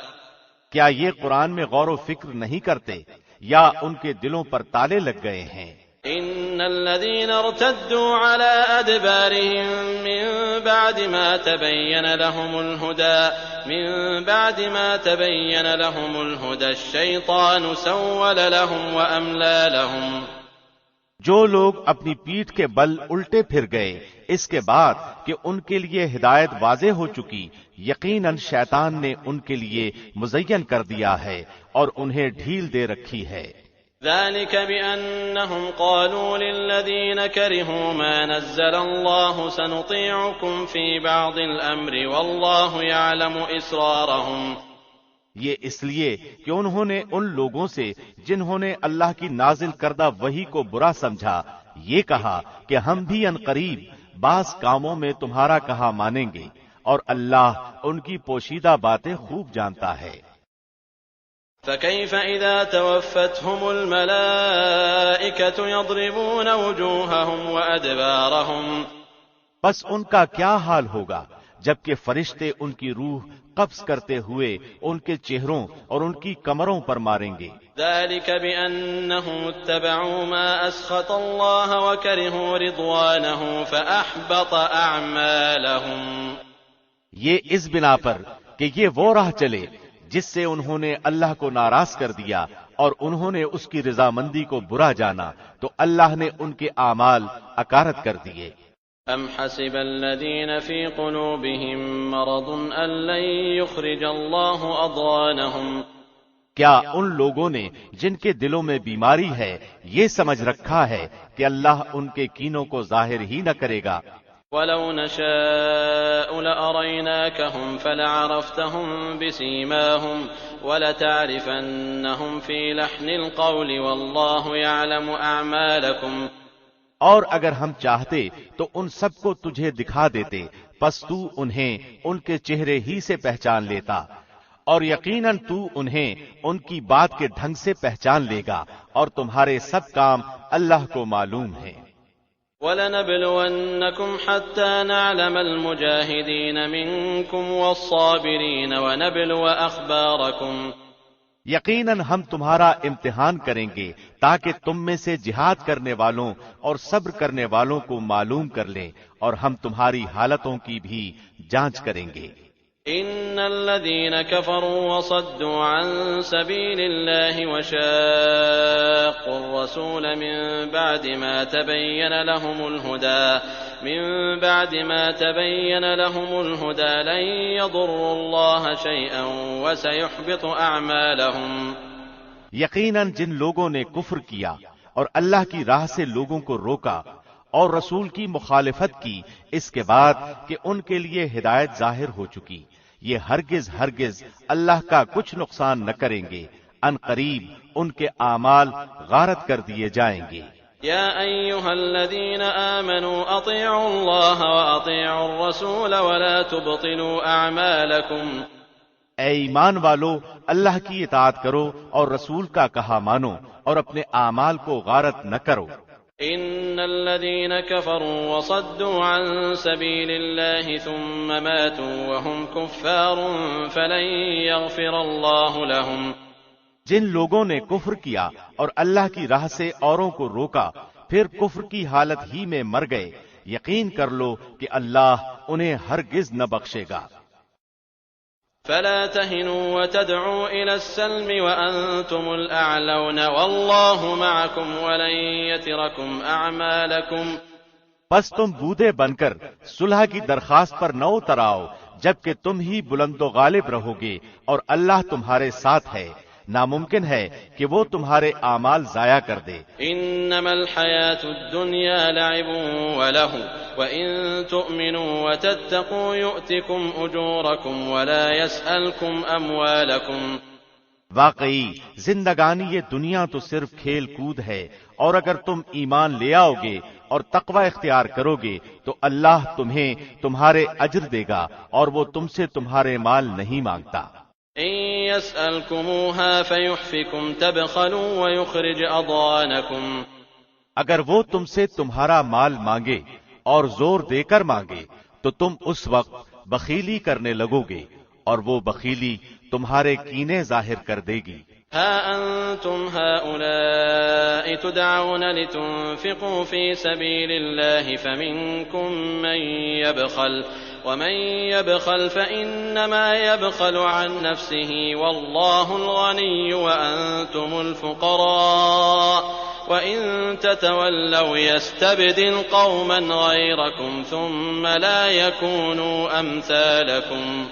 کیا یہ قرآن میں غور و فکر نہیں کرتے یا ان کے دلوں پر تالے لگ گئے ہیں؟ إن الذين ارتدوا على أدبارهم من بعد ما تبين لهم الهدى الشيطان سول لهم وأملى لهم۔ جو لوگ اپنی پیٹھ کے بل الٹے پھر گئے اس کے بعد کہ ان کے لیے ہدایت واضح ہو چکی، یقیناً شیطان نے ان کے لیے مزین کر دیا ہے اور انہیں ڈھیل دے رکھی ہے۔ ذلك بأنهم قالوا للذين كرهوا ما نزل الله سنطيعكم في بعض الأمر والله يعلم إسرارهم، یہ اس لیے کہ انہوں نے ان لوگوں سے جنہوں نے اللہ کی نازل کردہ وحی کو برا سمجھا یہ کہا کہ ہم بھی عنقریب بعض کاموں میں تمہارا کہا مانیں گے، اور اللہ ان کی پوشیدہ باتیں خوب جانتا ہے۔ فكيف إذا توفتهم الملائكة يضربون وجوههم وأدبارهم، بس ان کا کیا حال ہوگا جبکہ فرشتے ان کی روح قبض کرتے ہوئے ان کے چہروں اور ان کی کمروں پر ماریں گے۔ ذلك بأنهم اتبعوا ما أسخط الله وكرهوا رضوانه فأحبط أعمالهم، یہ اس بنا پر کہ یہ وہ راہ چلے جس سے انہوں نے اللہ کو ناراض کر دیا اور انہوں نے اس کی رضامندی کو برا جانا تو اللہ نے ان کے اعمال اکارت کر دیے۔ أم حسب الذين في قلوبهم مرض أن لن يخرج الله أضغانهم، کیا ان لوگوں نے جن کے دلوں میں بیماری ہے یہ سمجھ رکھا ہے کہ اللہ ان کے کینوں کو ظاہر ہی نہ کرے گا؟ وَلَوْ نَشَاءُ لَأَرَيْنَاكَهُمْ فَلَعَرَفْتَهُمْ بِسِيمَاهُمْ وَلَتَعْرِفَنَّهُمْ فِي لَحْنِ الْقَوْلِ وَاللَّهُ يَعْلَمُ أَعْمَالَكُمْ۔ اور اگر ہم چاہتے تو ان سب کو تجھے دکھا دیتے، پس تو انہیں ان کے چہرے ہی سے پہچان لیتا، اور یقیناً تو انہیں ان کی بات کے ڈھنگ سے پہچان لے گا، اور تمہارے سب کام اللہ کو معلوم ہیں۔ وَلَنَبْلُوَنَّكُمْ حَتَّى نَعْلَمَ الْمُجَاهِدِينَ مِنكُمْ وَالصَّابِرِينَ وَنَبْلُوَ أَخْبَارَكُمْ۔ یقیناً ہم تمہارا امتحان کریں گے تاکہ تم میں سے جہاد کرنے والوں اور صبر کرنے والوں کو معلوم کر لیں، اور ہم تمہاری حالتوں کی بھی جانچ کریں گے۔ إن الذين كفروا وصدوا عن سبيل الله وشاقوا الرسول من بعد ما تبين لهم الهدى لن يضروا الله شيئا وسيحبط أعمالهم۔ یقیناً جن لوگوں نے کفر کیا اور اللہ کی راہ سے لوگوں کو روکا اور رسول کی مخالفت کی اس کے بعد کہ ان کے لیے ہدایت ظاہر ہو چکی، یہ ہرگز اللہ کا کچھ نقصان نہ کریں گے، ان قریب ان کے اعمال غارت کر دیے جائیں گے۔ یا ایھا الذین آمنوا اطیعوا اللہ واطیعوا الرسول ولا تبطلوا اعمالکم۔ اے ایمان والو، اللہ کی اطاعت کرو اور رسول کا کہا مانو اور اپنے اعمال کو غارت نہ کرو۔ ان الذين كفروا وصدوا عن سبيل الله ثم ماتوا وهم كفار فلن يغفر الله لهم۔ جن لوگوں نے کفر کیا اور اللہ کی راہ سے اوروں کو روکا پھر کفر کی حالت ہی میں مر گئے، یقین کر لو کہ اللہ انہیں ہرگز نہ بخشے گا۔ فلا تهنوا وتدعوا إلى السلم وأنتم الأعلون والله معكم ولن يتركم أعمالكم۔ پس تم بودے بن کر صلح کی درخواست پر نہ اتر آؤ جبکہ تم ہی بلند و غالب رہو گے اور اللہ تمہارے ساتھ ہے، ناممکن ہے کہ وہ تمہارے اعمال ضائع کر دے۔ انما الحیاة الدنیا لعب ولہو وان تؤمنوا وتتقوا یؤتکم اجورکم ولا یسألکم اموالکم۔ واقعی زندگانی یہ دنیا تو صرف کھیل کود ہے، اور اگر تم ایمان لے آؤ گے اور تقوی اختیار کرو گے تو اللہ تمہیں تمہارے اجر دے گا، اور وہ تم سے تمہارے مال نہیں مانگتا۔ ان يسألكموها فيحفكم تبخلوا ويخرج اضغانكم۔ اگر وہ تم سے تمہارا مال مانگے اور زور دے کر مانگے تو تم اس وقت بخیلی کرنے لگو گے، اور وہ بخیلی تمہارے کینے ظاہر کر دے گی۔ ها انتم هؤلاء تدعون لتنفقوا في سبيل الله فمنكم من يبخل ومن يبخل فإنما يبخل عن نفسه والله الغني وأنتم الفقراء وإن تتولوا يستبدل قوما غيركم ثم لا يكونوا أمثالكم۔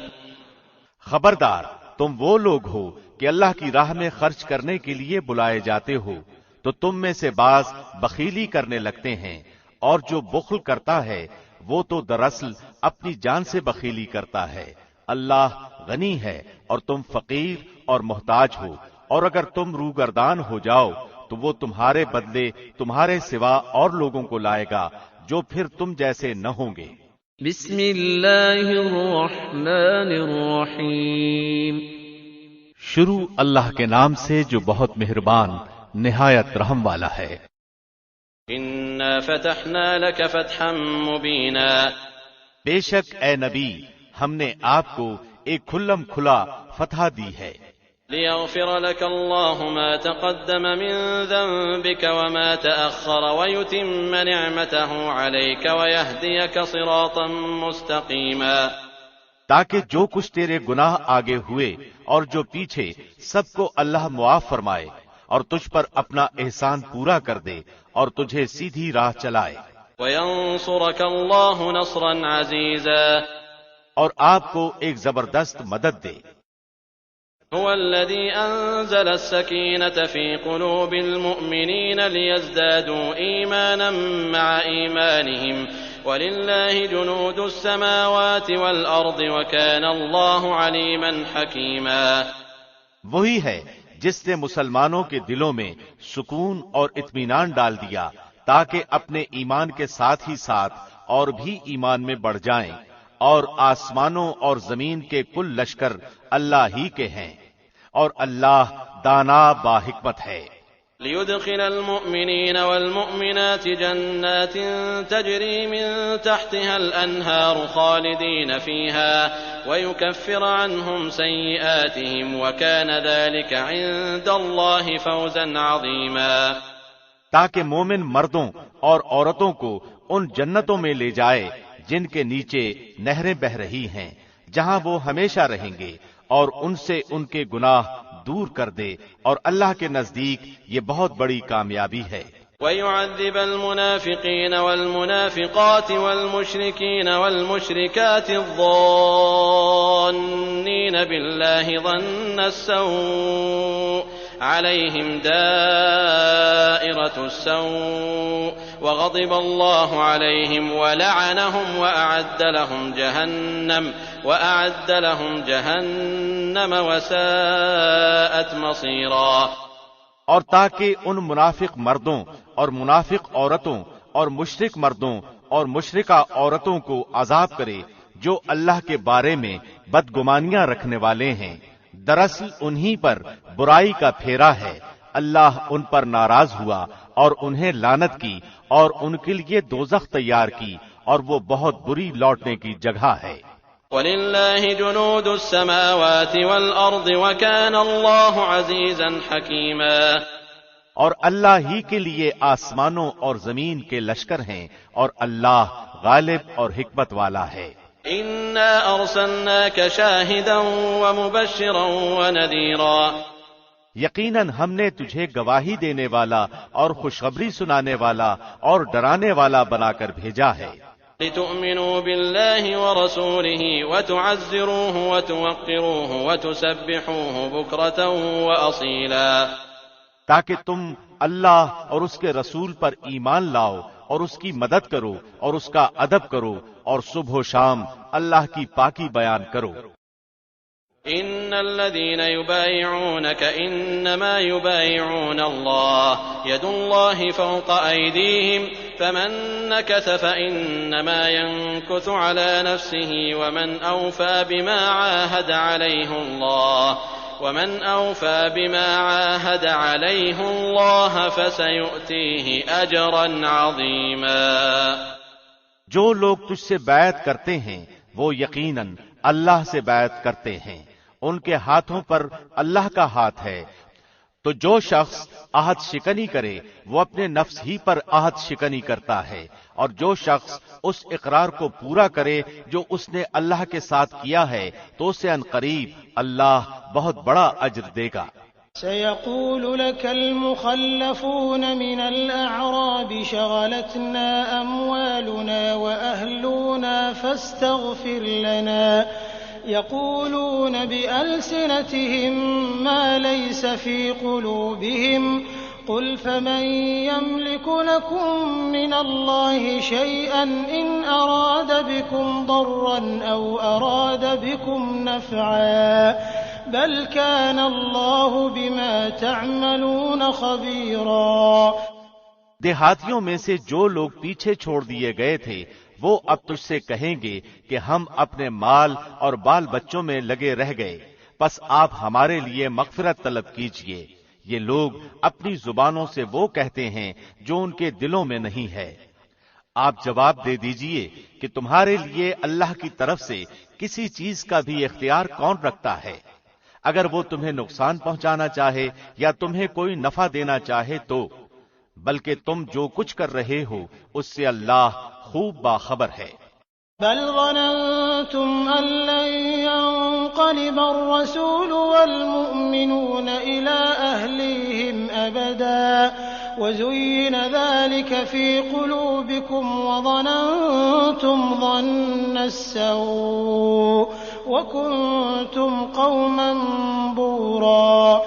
خبردار، تم وہ لوگ ہو کہ اللہ کی راہ میں خرچ کرنے کے لیے بلائے جاتے ہو تو تم میں سے بعض بخیلی کرنے لگتے ہیں، اور جو بخل کرتا ہے وہ تو دراصل اپنی جان سے بخیلی کرتا ہے۔ اللہ غنی ہے اور تم فقیر اور محتاج ہو، اور اگر تم روگردان ہو جاؤ تو وہ تمہارے بدلے تمہارے سوا اور لوگوں کو لائے گا جو پھر تم جیسے نہ ہوں گے۔ بسم اللہ الرحمن الرحیم۔ شروع اللہ کے نام سے جو بہت مہربان نہایت رحم والا ہے۔ انا فتحنا لك فتحا مبینا۔ بے شک اے نبی ہم نے آپ کو ایک کھلم کھلا فتح دی ہے۔ ليغفر لك الله ما تقدم من ذنبك وما تأخر ويتم نعمته عليك ويهديك صراطا مستقيما۔ تاکہ جو کچھ تیرے گناہ آگے ہوئے اور جو پیچھے سب کو اللہ معاف فرمائے اور تجھ پر اپنا احسان پورا کر دے اور تجھے سیدھی راہ چلائے۔ وَيَنصُرَكَ اللَّهُ نَصْرًا عَزِيزًا۔ اور آپ کو ایک زبردست مدد دے۔ هو الذي أنزل السكينة في قلوب المؤمنين ليزدادوا إيمانا مع إيمانهم ولله جنود السماوات والأرض وكان الله عليما حكيما. وہی ہے جس نے مسلمانوں کے دلوں میں سکون اور اطمینان ڈال دیا تاکہ اپنے ایمان کے ساتھ ہی ساتھ اور بھی ایمان میں بڑھ جائیں، اور آسمانوں اور زمین کے کل لشکر اللہ ہی کے ہیں، اور اللہ دانا با حکمت ہے۔ ليدخل المؤمنين والمؤمنات جنات تجري من تحتها الأنهار خالدين فيها ويكفر عنهم سيئاتهم وكان ذلك عند الله فوزا عظيما، تاکہ مومن مردوں اور عورتوں کو ان جنتوں میں لے جائے جن کے نیچے نہریں بہ رہی ہیں، جہاں وہ ہمیشہ رہیں گے، اور ان سے ان کے گناہ دور کر دے، اور اللہ کے نزدیک یہ بہت بڑی کامیابی ہے۔ ويعذب المنافقين والمنافقات والمشركين والمشركات الظانين بالله ظن السوء عليهم دائرة السوء وغضب الله عليهم ولعنهم وأعد لهم جهنم وساءت مصيرا۔ اور تاکہ ان منافق مردوں اور منافق عورتوں اور مشرک مردوں اور مشرکہ عورتوں کو عذاب کرے جو اللہ کے بارے میں بدگمانیاں رکھنے والے ہیں، دراصل انہی پر برائی کا پھیرا ہے، اللہ ان پر ناراض ہوا اور انہیں لعنت کی اور ان کے لیے دوزخ تیار کی، اور وہ بہت بری لوٹنے کی جگہ ہے۔ وَلِلَّهِ جُنُودُ السَّمَاوَاتِ وَالْأَرْضِ وَكَانَ اللَّهُ عَزِيزًا حَكِيمًا، اور اللہ ہی کے لیے آسمانوں اور زمین کے لشکر ہیں، اور اللہ غالب اور حکمت والا ہے۔ إِنَّا أَرْسَلْنَاكَ شَاهِدًا وَمُبَشِّرًا وَنَذِيرًا، یقیناً ہم نے تجھے گواہی دینے والا اور خوشخبری سنانے والا اور ڈرانے والا بنا کر بھیجا ہے۔ لِتُؤْمِنُوا بِاللَّهِ وَرَسُولِهِ وَتُعَزِّرُوهُ وَتُوَقِّرُوهُ وَتُسَبِّحُوهُ بُكْرَةً وَأَصِيلًا، تاکہ تم اللہ اور اس کے رسول پر ایمان لاؤ اور اس کی مدد کرو اور اس کا ادب کرو اور صبح و شام اللہ کی پاکی بیان کرو۔ إن الذين يبايعونك إنما يبايعون الله يد الله فوق أيديهم فمن نكث فإنما ينكث على نفسه ومن أوفى بما عاهد عليه الله فسيؤتيه أجرا عظيما۔ جو لوگ تجھ سے بیعت کرتے ہیں وہ یقیناً اللہ سے بیعت کرتے ہیں، ان کے ہاتھوں پر اللہ کا ہاتھ ہے، تو جو شخص عہد شکنی کرے وہ اپنے نفس ہی پر عہد شکنی کرتا ہے، اور جو شخص اس اقرار کو پورا کرے جو اس نے اللہ کے ساتھ کیا ہے تو اسے عنقریب اللہ بہت بڑا اجر دے گا۔ سيقول لك المخلفون من الأعراب شغلتنا أموالنا وأهلنا فاستغفر لنا يقولون بألسنتهم ما ليس في قلوبهم قل فمن يملك لكم من الله شيئا إن أراد بكم ضرا أو أراد بكم نفعا بل كان الله بما تعملون خبيرا۔ دیہاتیوں میں سے جو لوگ پیچھے چھوڑ دیے گئے تھے وہ اب تجھ سے کہیں گے کہ ہم اپنے مال اور بال بچوں میں لگے رہ گئے، پس آپ ہمارے لیے مغفرت طلب کیجئے۔ یہ لوگ اپنی زبانوں سے وہ کہتے ہیں جو ان کے دلوں میں نہیں ہے۔ آپ جواب دے دیجئے کہ تمہارے لیے اللہ کی طرف سے کسی چیز کا بھی اختیار کون رکھتا ہے؟ اگر وہ تمہیں نقصان پہنچانا چاہے یا تمہیں کوئی نفع دینا چاہے تو، بلکہ تم جو کچھ کر رہے ہو اس سے اللہ خوب باخبر ہے۔ بل ظننتم أن لن ينقلب الرسول والمؤمنون إلى أهليهم أبدا وزين ذلك في قلوبكم وظننتم ظن السوء وكنتم قوما بورا۔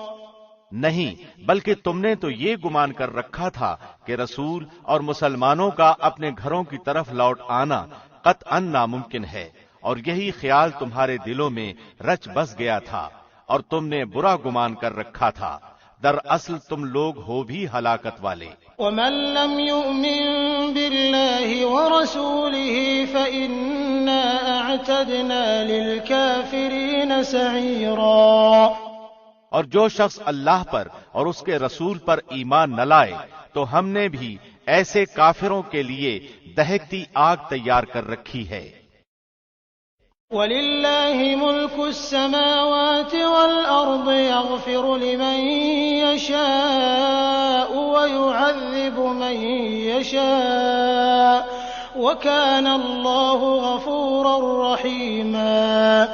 نہیں، بلکہ تم نے تو یہ گمان کر رکھا تھا کہ رسول اور مسلمانوں کا اپنے گھروں کی طرف لوٹ آنا قطعاً ناممکن ہے، اور یہی خیال تمہارے دلوں میں رچ بس گیا تھا، اور تم نے برا گمان کر رکھا تھا، دراصل تم لوگ ہو بھی ہلاکت والے۔ ومن لم يؤمن بالله ورسوله فإنا اعتدنا للكافرين سعيرا۔ اور جو شخص اللہ پر اور اس کے رسول پر ایمان نہ لائے تو ہم نے بھی ایسے کافروں کے لیے دہکتی آگ تیار کر رکھی ہے۔ وَلِلَّهِ مُلْكُ السَّمَاوَاتِ وَالْأَرْضِ يَغْفِرُ لِمَن يَشَاءُ وَيُعَذِّبُ مَن يَشَاءُ وَكَانَ اللَّهُ غَفُورًا رَّحِيمًا۔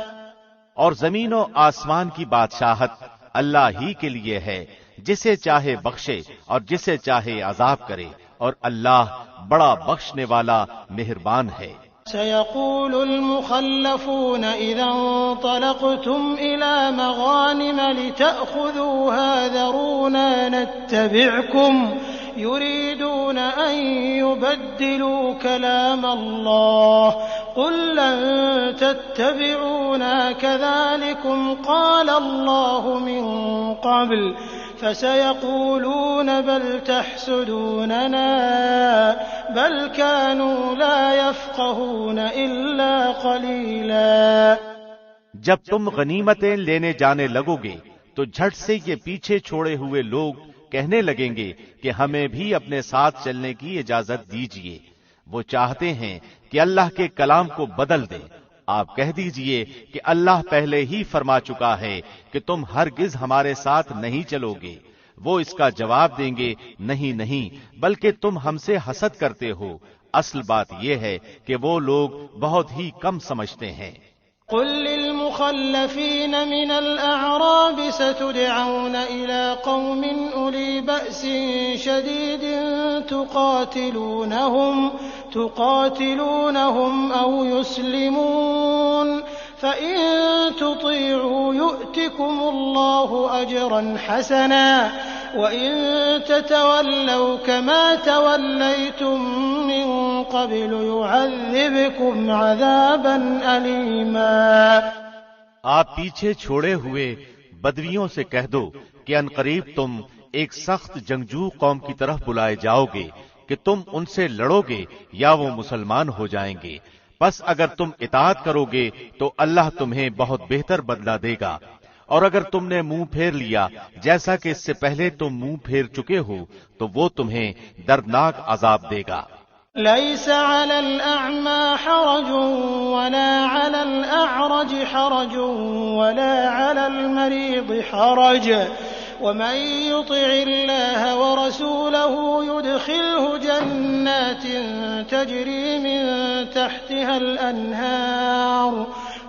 اور زمین و آسمان کی بادشاہت اللہ ہی کے لیے ہے، جسے چاہے بخشے اور جسے چاہے عذاب کرے، اور اللہ بڑا بخشنے والا مہربان ہے۔ سيقول المخلفون إذا انطلقتم إلى مغانم لتأخذوها ذرونا نتبعكم يريدون أن يبدلوا كلام الله قل لن تتبعونا كذلكم قال الله من قبل فسيقولون بل تحسدوننا بل كانوا لا يفقهون إلا قليلا۔ جب تم غنیمتیں لینے جانے لگو گے تو جھٹ سے یہ پیچھے چھوڑے ہوئے لوگ کہنے لگیں گے کہ ہمیں بھی اپنے ساتھ چلنے کی اجازت دیجیے، وہ چاہتے ہیں کہ اللہ کے کلام کو بدل دیں۔ آپ کہہ دیجئے کہ اللہ پہلے ہی فرما چکا ہے کہ تم ہرگز ہمارے ساتھ نہیں چلو گے۔ وہ اس کا جواب دیں گے نہیں نہیں، بلکہ تم ہم سے حسد کرتے ہو۔ اصل بات یہ ہے کہ وہ لوگ بہت ہی کم سمجھتے ہیں۔ قل للمخلفين من الأعراب ستدعون إلى قوم أولي بأس شديد تقاتلونهم أو يسلمون فإن تطيعوا يؤتكم الله أجرا حسنا وإن تتولوا كما توليتم من قبل يعذبكم عذابا أليما۔ آپ پیچھے چھوڑے ہوئے بدویوں سے کہہ دو کہ عنقریب تم ایک سخت جنگجو قوم کی طرف بلائے جاؤ گے کہ تم ان سے لڑو گے یا وہ مسلمان ہو جائیں گے، پس اگر تم اطاعت کرو گے تو اللہ تمہیں بہت بہتر بدلہ دے گا، اور اگر تم نے منہ پھیر لیا جیسا کہ اس سے پہلے تم منہ پھیر چکے ہو تو وہ تمہیں دردناک عذاب دے گا۔ ليس على الأعمى حرج ولا على الأعرج حرج ولا على المريض حرج ومن يطع الله ورسوله يدخله جنات تجري من تحتها الأنهار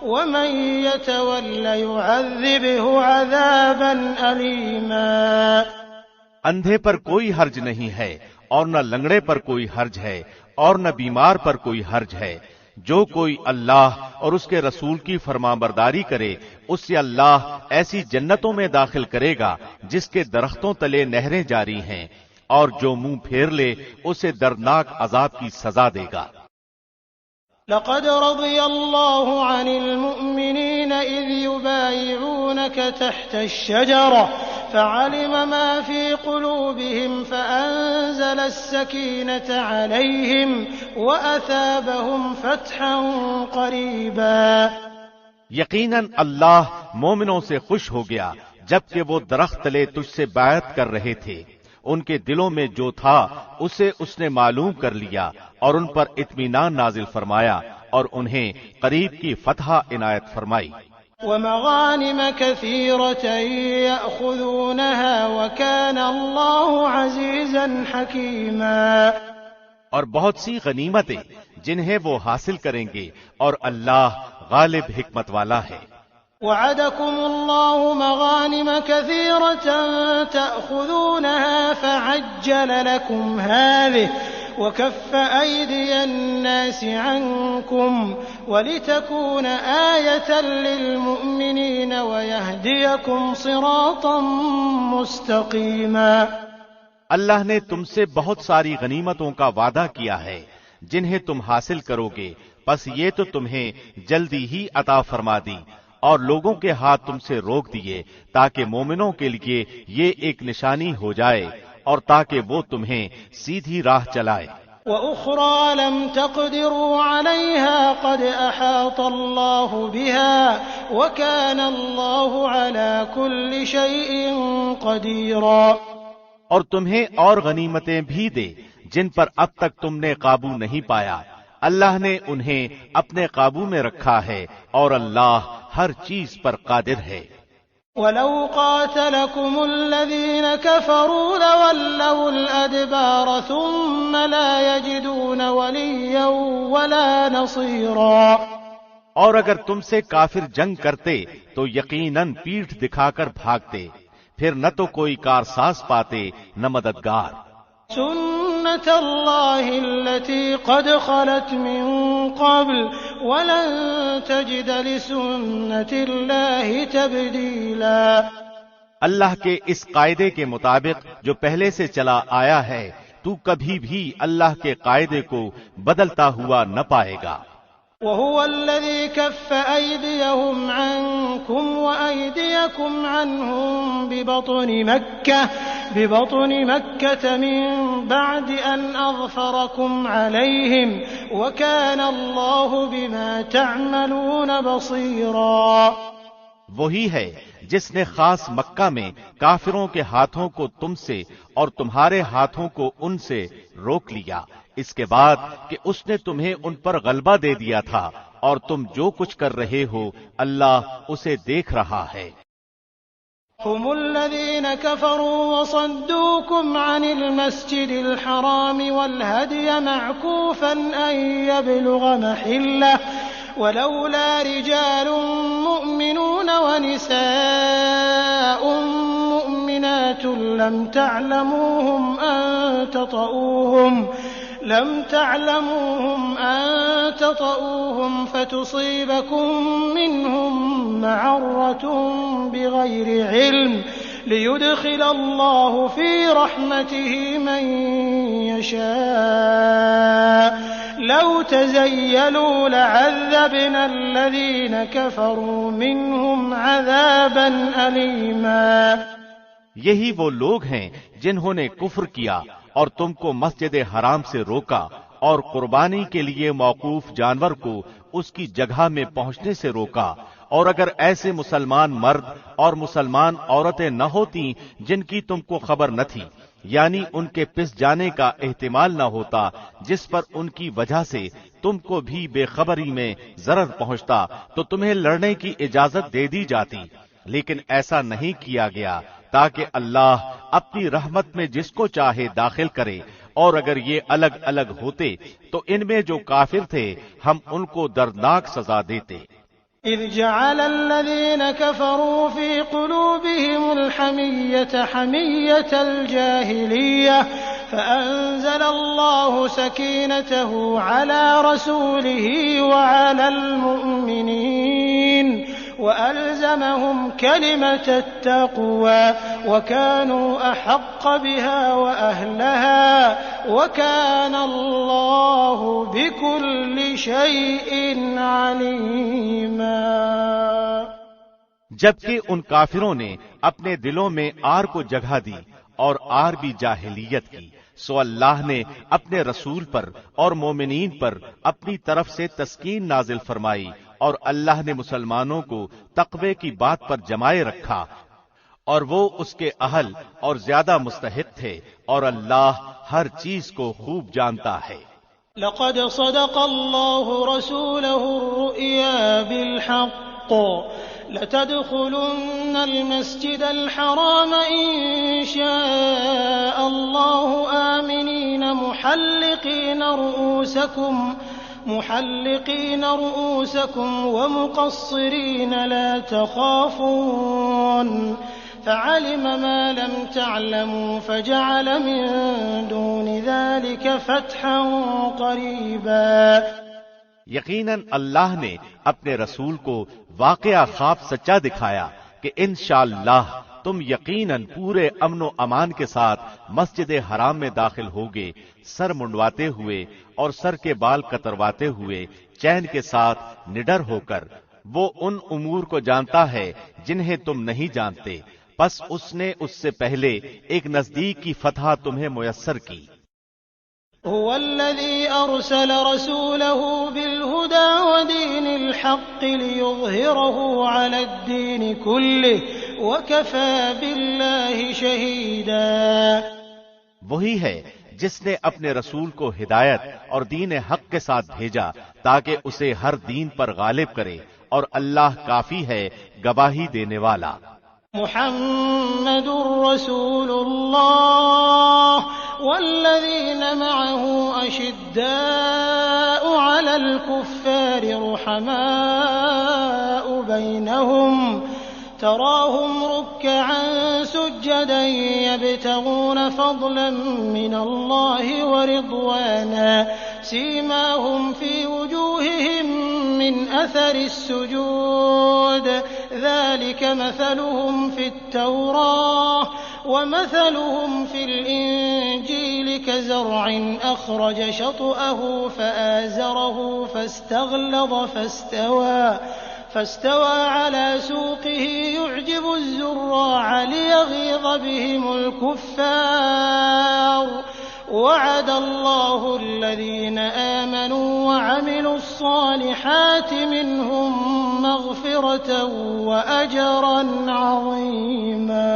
ومن يتول يعذبه عذابا أليما۔ اندھے پر کوئی حرج نہیں ہے اور نہ لنگڑے پر کوئی حرج ہے اور نہ بیمار پر کوئی حرج ہے، جو کوئی اللہ اور اس کے رسول کی فرمانبرداری کرے اس سے اللہ ایسی جنتوں میں داخل کرے گا جس کے درختوں تلے نہریں جاری ہیں، اور جو منہ پھیر لے اسے دردناک عذاب کی سزا دے گا۔ لقد رضي الله عن المؤمنين إذ يبايعونك تحت الشجرة فعلم ما في قلوبهم فأنزل السكينة عليهم وأثابهم فتحا قريبا۔ یقیناً اللہ مومنوں سے خوش ہو گیا جبکہ وہ درخت تلے تجھ سے بیعت کر رہے تھے، ان کے دلوں میں جو تھا اسے اس نے معلوم کر لیا اور ان پر اطمینان نازل فرمایا اور انہیں قریب کی فتح عنایت فرمائی۔ ومغانم كثيرة يأخذونها وكان الله عزيزا حكيما۔ اور بہت سی غنیمتیں جنہیں وہ حاصل کریں گے اور اللہ غالب حکمت والا ہے۔ وعدكم الله مغانم كثيرة تأخذونها فعجل لكم هذه وكف أيدي الناس عنكم ولتكون آية للمؤمنين ويهديكم صراطا مستقيما۔ اللہ نے تم سے بہت ساری غنیمتوں کا وعدہ کیا ہے جنہیں تم حاصل کرو گے، بس یہ تو تمہیں جلدی ہی عطا فرما دی، اور لوگوں کے ہاتھ تم سے روک دیے تاکہ مومنوں کے لیے یہ ایک نشانی ہو جائے اور تاکہ وہ تمہیں سیدھی راہ چلائے۔ وَأُخْرَى لَمْ تَقْدِرُوا عَلَيْهَا قَدْ أَحَاطَ اللَّهُ بِهَا وَكَانَ اللَّهُ عَلَى كُلِّ شَيْءٍ قَدِيرًا۔ اور تمہیں اور غنیمتیں بھی دے جن پر اب تک تم نے قابو نہیں پایا، اللہ نے انہیں اپنے قابو میں رکھا ہے اور اللہ ہر چیز پر قادر ہے۔ وَلَوْ قَاتَلَكُمُ الَّذِينَ كَفَرُوا لَوَلَّوُا الْأَدْبَارَ ثُمَّ لَا يَجِدُونَ وَلِيًّا وَلَا نَصِيرًا۔ اور اگر تم سے کافر جنگ کرتے تو یقیناً پیٹھ دکھا کر بھاگتے، پھر نہ تو کوئی کارساز پاتے نہ مددگار۔ سنت اللہ التي قد خلت من قبل ولن تجد لسنت اللہ تبدیلا۔ اللہ کے اس قاعدے کے مطابق جو پہلے سے چلا آیا ہے، تو کبھی بھی اللہ کے قاعدے کو بدلتا ہوا نہ پائے گا۔ وهو الذي كف أيديهم عنكم وأيديكم عنهم ببطن مكة من بعد أن أظفركم عليهم وكان الله بما تعملون بصيرا۔ وہی ہے جس نے خاص مکہ میں کافروں کے ہاتھوں کو تم سے اور تمہارے ہاتھوں کو ان سے روک لیا، اس کے بعد کہ اس نے تمہیں ان پر غلبہ دے دیا تھا، اور تم جو کچھ کر رہے ہو اللہ اسے دیکھ رہا ہے۔ هم الذين كفروا وصدوكم عن المسجد الحرام والهدي معكوفا أن يبلغ محله ولولا رجال مؤمنون ونساء مؤمنات لم تعلموهم أن تطؤوهم فتصيبكم منهم معرة بغير علم ليدخل الله في رحمته من يشاء لو تزيلوا لعذبنا الذين كفروا منهم عذابا أليما۔ یہی وہ لوگ ہیں جنہوں نے کفر کیا اور تم کو مسجد حرام سے روکا اور قربانی کے لیے موقوف جانور کو اس کی جگہ میں پہنچنے سے روکا، اور اگر ایسے مسلمان مرد اور مسلمان عورتیں نہ ہوتی جن کی تم کو خبر نہ تھی، یعنی ان کے پس جانے کا احتمال نہ ہوتا جس پر ان کی وجہ سے تم کو بھی بے خبری میں ضرر پہنچتا، تو تمہیں لڑنے کی اجازت دے دی جاتی، لیکن ایسا نہیں کیا گیا تاکہ اللہ اپنی رحمت میں جس کو چاہے داخل کرے، اور اگر یہ الگ الگ ہوتے تو ان میں جو کافر تھے ہم ان کو دردناک سزا دیتے۔ إذ جعل الذين كفروا في قلوبهم الحمية حمية الجاهلية فأنزل الله سكينته على رسوله وعلى المؤمنين وألزمهم كلمة التقوى وكانوا أحق بها وأهلها وكان الله بكل شيء عليما۔ جبکہ ان کافروں نے اپنے دلوں میں آر کو جگہ دی اور آر بھی جاہلیت کی، سو اللہ نے اپنے رسول پر اور مومنین پر اپنی طرف سے تسکین نازل فرمائی، اور اللہ نے مسلمانوں کو تقوی کی بات پر جمائے رکھا، اور وہ اس کے اہل اور زیادہ مستحق تھے، اور اللہ ہر چیز کو خوب جانتا ہے۔ لقد صدق الله رسوله الرؤيا بالحق لتدخلن المسجد الحرام إن شاء الله آمنين محلقين رؤوسكم ومقصرين لا تخافون فعلم ما لم تعلموا فجعل من دون ذلك فتحا قریبا۔ یقیناً اللہ نے اپنے رسول کو واقعہ خواب سچا دکھایا کہ انشاءاللہ تم یقیناً پورے امن و امان کے ساتھ مسجد حرام میں داخل ہوگے، سر منڈواتے ہوئے اور سر کے بال کترواتے ہوئے، چین کے ساتھ نڈر ہو کر۔ وہ ان امور کو جانتا ہے جنہیں تم نہیں جانتے، پس اس نے اس سے پہلے ایک نزدیک کی فتح تمہیں میسر کی۔ هو الذي أرسل رسوله بالهدى ودين الحق ليظهره على الدين كله وكفى بالله شهيدا۔ وہی ہے جس نے اپنے رسول کو ہدایت اور دین حق کے ساتھ بھیجا تاکہ اسے ہر دین پر غالب کرے، اور اللہ کافی ہے گواہی دینے والا۔ محمد رسول الله والذين معه أشداء على الكفار رحماء بينهم تراهم ركعا سجدا يبتغون فضلا من الله ورضوانا سيماهم في وجوههم من أثر السجود ذلك مثلهم في التوراة ومثلهم في الإنجيل كزرع أخرج شطأه فآزره فاستغلظ فاستوى على سوقه يعجب الزراع ليغيظ بهم الكفار وعد الله الذين آمنوا وعملوا الصالحات منهم مغفرة وأجرا عظيما۔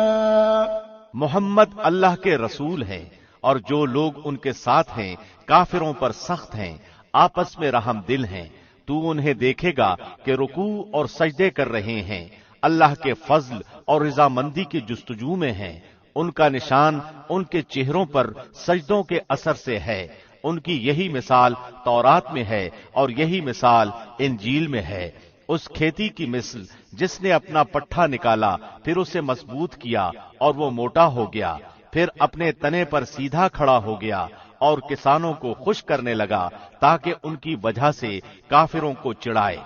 محمد اللہ کے رسول ہیں، اور جو لوگ ان کے ساتھ ہیں کافروں پر سخت ہیں، آپس میں رحم دل ہیں۔ تو انہیں دیکھے گا کہ رکوع اور سجدے کر رہے ہیں، اللہ کے فضل اور رضامندی کی جستجو میں ہیں۔ ان کا نشان ان کے چہروں پر سجدوں کے اثر سے ہے۔ ان کی یہی مثال تورات میں ہے اور یہی مثال انجیل میں ہے۔ اس کھیتی کی مثل جس نے اپنا پٹھا نکالا، پھر اسے مضبوط کیا اور وہ موٹا ہو گیا، پھر اپنے تنے پر سیدھا کھڑا ہو گیا اور کسانوں کو خوش کرنے لگا تاکہ ان کی وجہ سے کافروں کو چڑھائے۔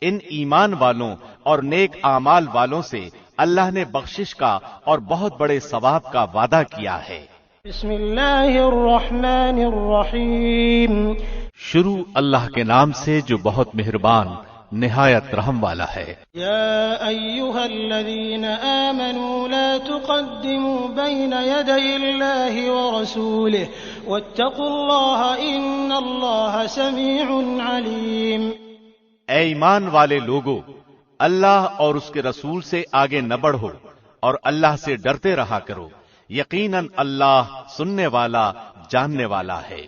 ان ایمان والوں اور نیک اعمال والوں سے اللہ نے بخشش کا اور بہت بڑے ثواب کا وعدہ کیا ہے۔ بسم اللہ الرحمن الرحیم۔ شروع اللہ کے نام سے جو بہت مہربان نہایت رحم والا ہے۔ یا ایھا الذین آمنوا لا تقدموا بین یدی اللہ ورسولہ واتقوا اللہ ان اللہ سمیع علیم۔ اے ایمان والے لوگو، اللہ اور اس کے رسول سے آگے نہ بڑھو اور اللہ سے ڈرتے رہا کرو، یقیناً اللہ سننے والا جاننے والا ہے۔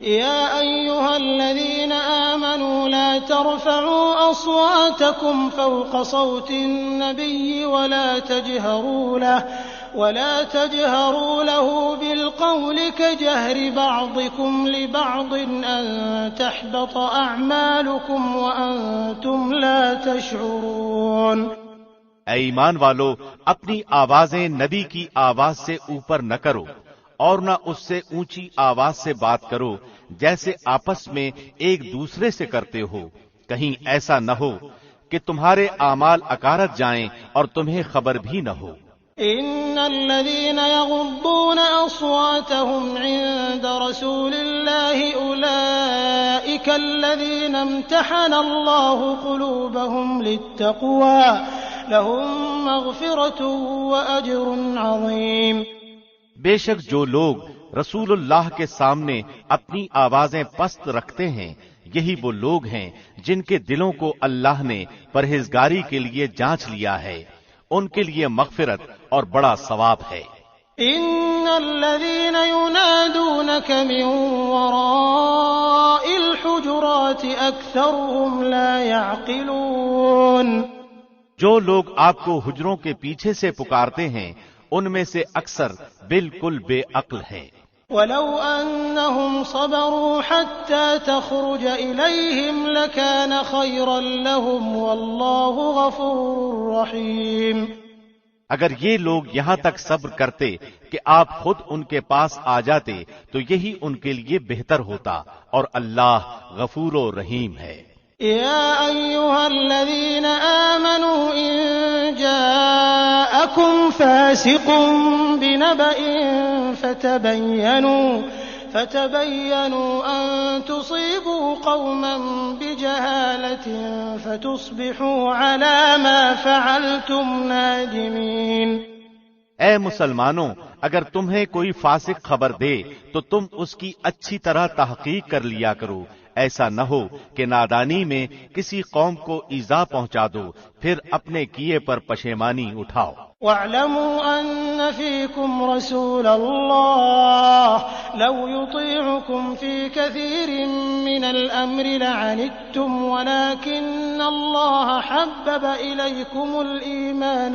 یا ایھا الذین آمنوا لا ترفعوا اصواتکم فوق صوت النبی ولا تجهروا له بالقول كجهر بعضكم لبعض أن تحبط أعمالكم وأنتم لا تشعرون۔ اے ایمان والو، اپنی آوازیں نبی کی آواز سے اوپر نہ کرو اور نہ اس سے اونچی آواز سے بات کرو جیسے آپس میں ایک دوسرے سے کرتے ہو، کہیں ایسا نہ ہو کہ تمہارے اعمال اکارت جائیں اور تمہیں خبر بھی نہ ہو۔ ان الذين يغضون اصواتهم عند رسول الله اولئك الذين امتحن الله قلوبهم للتقوى لهم مغفرة واجر عظيم۔ بے شک جو لوگ رسول اللہ کے سامنے اپنی آوازیں پست رکھتے ہیں، یہی وہ لوگ ہیں جن کے دلوں کو اللہ نے پرہیزگاری کے لیے جانچ لیا ہے، ان کے لیے مغفرت اور بڑا ثواب ہے۔ ان الذين ينادونك من وراء الحجرات اكثرهم لا يعقلون۔ جو لوگ آپ کو حجروں کے پیچھے سے پکارتے ہیں ان میں سے اکثر بالکل بے عقل ہیں۔ ولو انهم صبروا حتى تخرج اليهم لكان خيرا لهم والله غفور رحيم۔ اگر یہ لوگ یہاں تک صبر کرتے کہ آپ خود ان کے پاس آ جاتے تو یہی ان کے لیے بہتر ہوتا، اور اللہ غفور و رحیم ہے۔ يا أيها الذين آمنوا إن جاءكم فاسق بنبأ فتبينوا أن تصيبوا قوما بجهالة فتصبحوا على ما فعلتم نادمين۔ اے مسلمانوں، اگر تمہیں کوئی فاسق خبر دے تو تم اس کی اچھی طرح تحقیق کر لیا کرو، ایسا نہ ہو کہ نادانی میں کسی قوم کو ایذا پہنچا دو پھر اپنے کیے پر پشیمانی اٹھاؤ۔ واعلموا أن فيكم رسول الله لو يطيعكم في كثير من الأمر لعنتم ولكن الله حبب إليكم الإيمان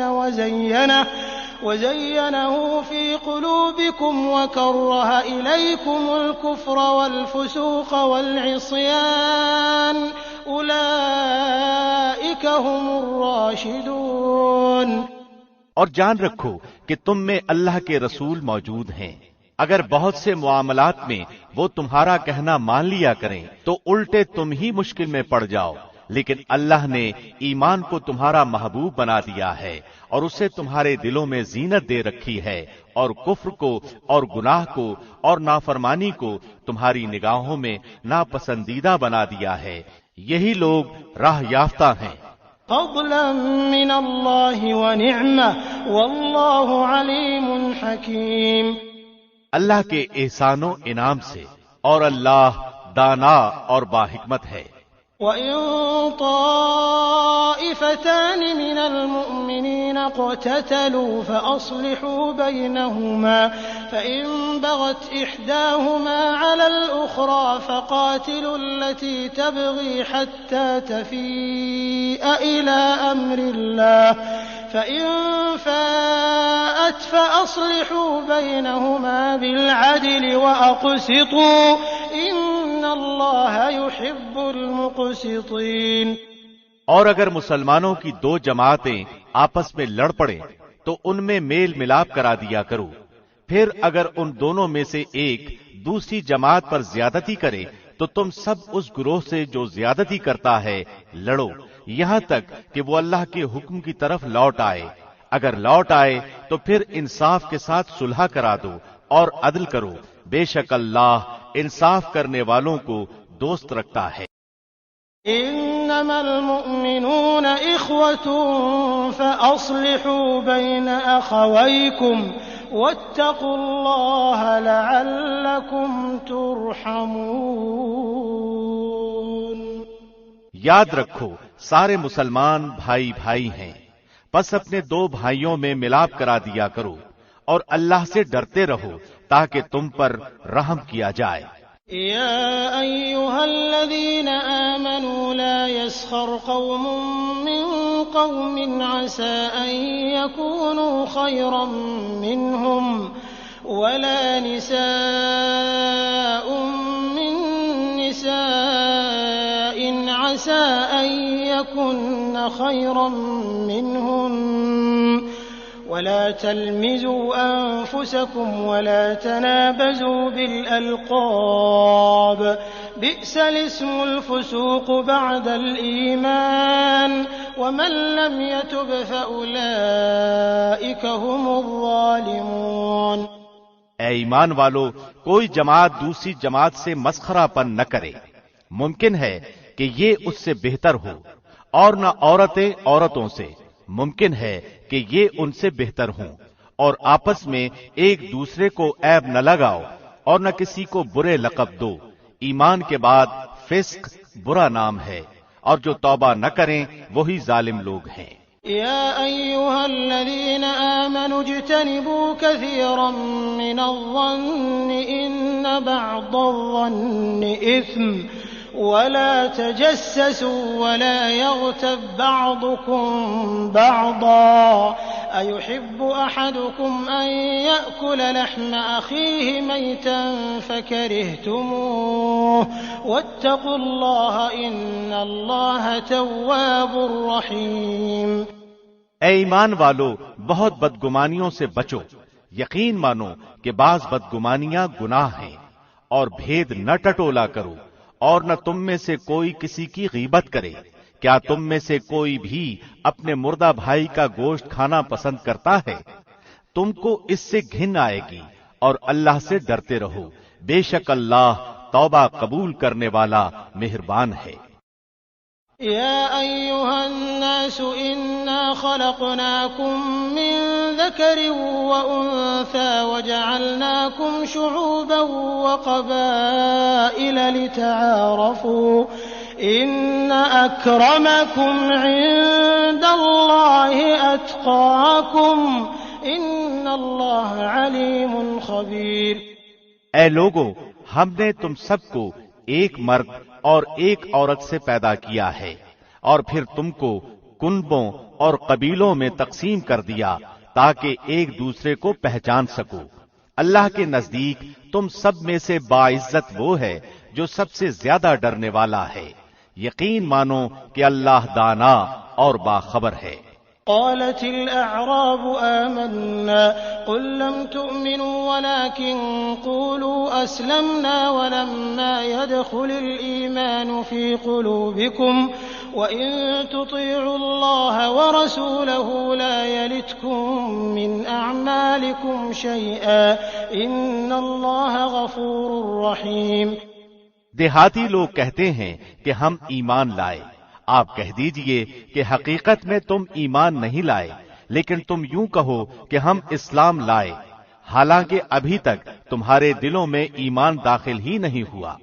وزينه في قلوبكم وكره إليكم الكفر والفسوق والعصيان أولئك هم الراشدون۔ اور جان رکھو کہ تم میں اللہ کے رسول موجود ہیں، اگر بہت سے معاملات میں وہ تمہارا کہنا مان لیا کریں تو الٹے تم ہی مشکل میں پڑ جاؤ، لیکن اللہ نے ایمان کو تمہارا محبوب بنا دیا ہے اور اسے تمہارے دلوں میں زینت دے رکھی ہے، اور کفر کو اور گناہ کو اور نافرمانی کو تمہاری نگاہوں میں ناپسندیدہ بنا دیا ہے، یہی لوگ راہ یافتہ ہیں۔ فضلا من اللہ ونعمہ واللہ علیم حکیم۔ اللہ کے احسان و انعام سے، اور اللہ دانا اور باحکمت ہے۔ وَإِن طَائِفَتَانِ مِنَ الْمُؤْمِنِينَ اقْتَتَلُوا فَأَصْلِحُوا بَيْنَهُمَا فَإِن بَغَتْ إِحْدَاهُمَا عَلَى الْأُخْرَى فَقَاتِلُوا الَّتِي تَبْغِي حَتَّى تَفِيءَ إِلَى أَمْرِ اللَّهِ فَإِن فَاءَتْ فَأَصْلِحُوا بَيْنَهُمَا بِالْعَدْلِ وَأَقْسِطُوا إِنَّ اللَّهَ يُحِبُّ الْمُقْسِطِينَ۔ اور اگر مسلمانوں کی دو جماعتیں آپس میں لڑ پڑیں تو ان میں میل ملاپ کرا دیا کرو، پھر اگر ان دونوں میں سے ایک دوسری جماعت پر زیادتی کرے تو تم سب اس گروہ سے جو زیادتی کرتا ہے لڑو، یہاں تک کہ وہ اللہ کے حکم کی طرف لوٹ آئے۔ اگر لوٹ آئے تو پھر انصاف کے ساتھ صلح کرا دو اور عدل کرو، بے شک اللہ انصاف کرنے والوں کو دوست رکھتا ہے۔ انما المؤمنون اخوة فاصلحوا بين اخويكم واتقوا الله لعلكم ترحمون۔ یاد رکھو سارے مسلمان بھائی بھائی ہیں، بس اپنے دو بھائیوں میں ملاپ کرا دیا کرو اور اللہ سے ڈرتے رہو تاکہ تم پر رحم کیا جائے۔ يا أيها الذين آمنوا لا يسخر قوم من قوم عسى أن يكونوا خيرا منهم ولا نساء من نساء عسى أن يكن خيرا منهن ولا تلمزوا أنفسكم ولا تنابزوا بالألقاب بئس الاسم الفسوق بعد الإيمان ومن لم يتب فأولئك هم الظالمون۔ اے ایمان والو، کوئی جماعت دوسری جماعت سے مسخرہ پن نہ کرے، ممکن ہے کہ یہ اس سے بہتر ہو، اور نہ عورتیں عورتوں سے، ممکن ہے کہ یہ ان سے بہتر ہوں، اور آپس میں ایک دوسرے کو عیب نہ لگاؤ اور نہ کسی کو برے لقب دو، ایمان کے بعد فسق برا نام ہے، اور جو توبہ نہ کریں وہی ظالم لوگ ہیں۔ يا أيها الذين آمنوا اجتنبوا كثيرا من الظن إن بعض الظن إثم ولا تجسسوا ولا يغتب بعضكم بعضا أيحب أحدكم أن يأكل لحم أخيه ميتا فكرهتموه واتقوا الله إن الله تواب رحيم۔ اے ایمان والو، بہت بدگمانیوں سے بچو، یقین مانو کہ بعض بدگمانیاں گناہ ہیں، اور بھید نہ ٹٹولا کرو، اور نہ تم میں سے کوئی کسی کی غیبت کرے۔ کیا تم میں سے کوئی بھی اپنے مردہ بھائی کا گوشت کھانا پسند کرتا ہے؟ تم کو اس سے گھن آئے گی، اور اللہ سے ڈرتے رہو، بے شک اللہ توبہ قبول کرنے والا مہربان ہے۔ يا أيها الناس إنا خلقناكم من ذكر وأنثى وجعلناكم شعوبا وقبائل لتعارفوا إن أكرمكم عند الله أتقاكم إن الله عليم خبير۔ اے لوگو، ہم نے تم سب کو ایک مرد اور ایک عورت سے پیدا کیا ہے، اور پھر تم کو کنبوں اور قبیلوں میں تقسیم کر دیا تاکہ ایک دوسرے کو پہچان سکو۔ اللہ کے نزدیک تم سب میں سے باعزت وہ ہے جو سب سے زیادہ ڈرنے والا ہے۔ یقین مانو کہ اللہ دانا اور باخبر ہے۔ قالت الأعراب آمنا قل لم تؤمنوا ولكن قولوا أسلمنا ولما يدخل الإيمان في قلوبكم وإن تطيعوا الله ورسوله لا يلتكم من أعمالكم شيئا إن الله غفور رحيم۔ دیہاتی لوگ کہتے ہیں کہ ہم ایمان لائے۔ آپ کہہ دیجئے کہ حقیقت میں تم ایمان نہیں لائے، لیکن تم یوں کہو کہ ہم اسلام لائے، حالانکہ ابھی تک تمہارے دلوں میں ایمان داخل ہی نہیں ہوا۔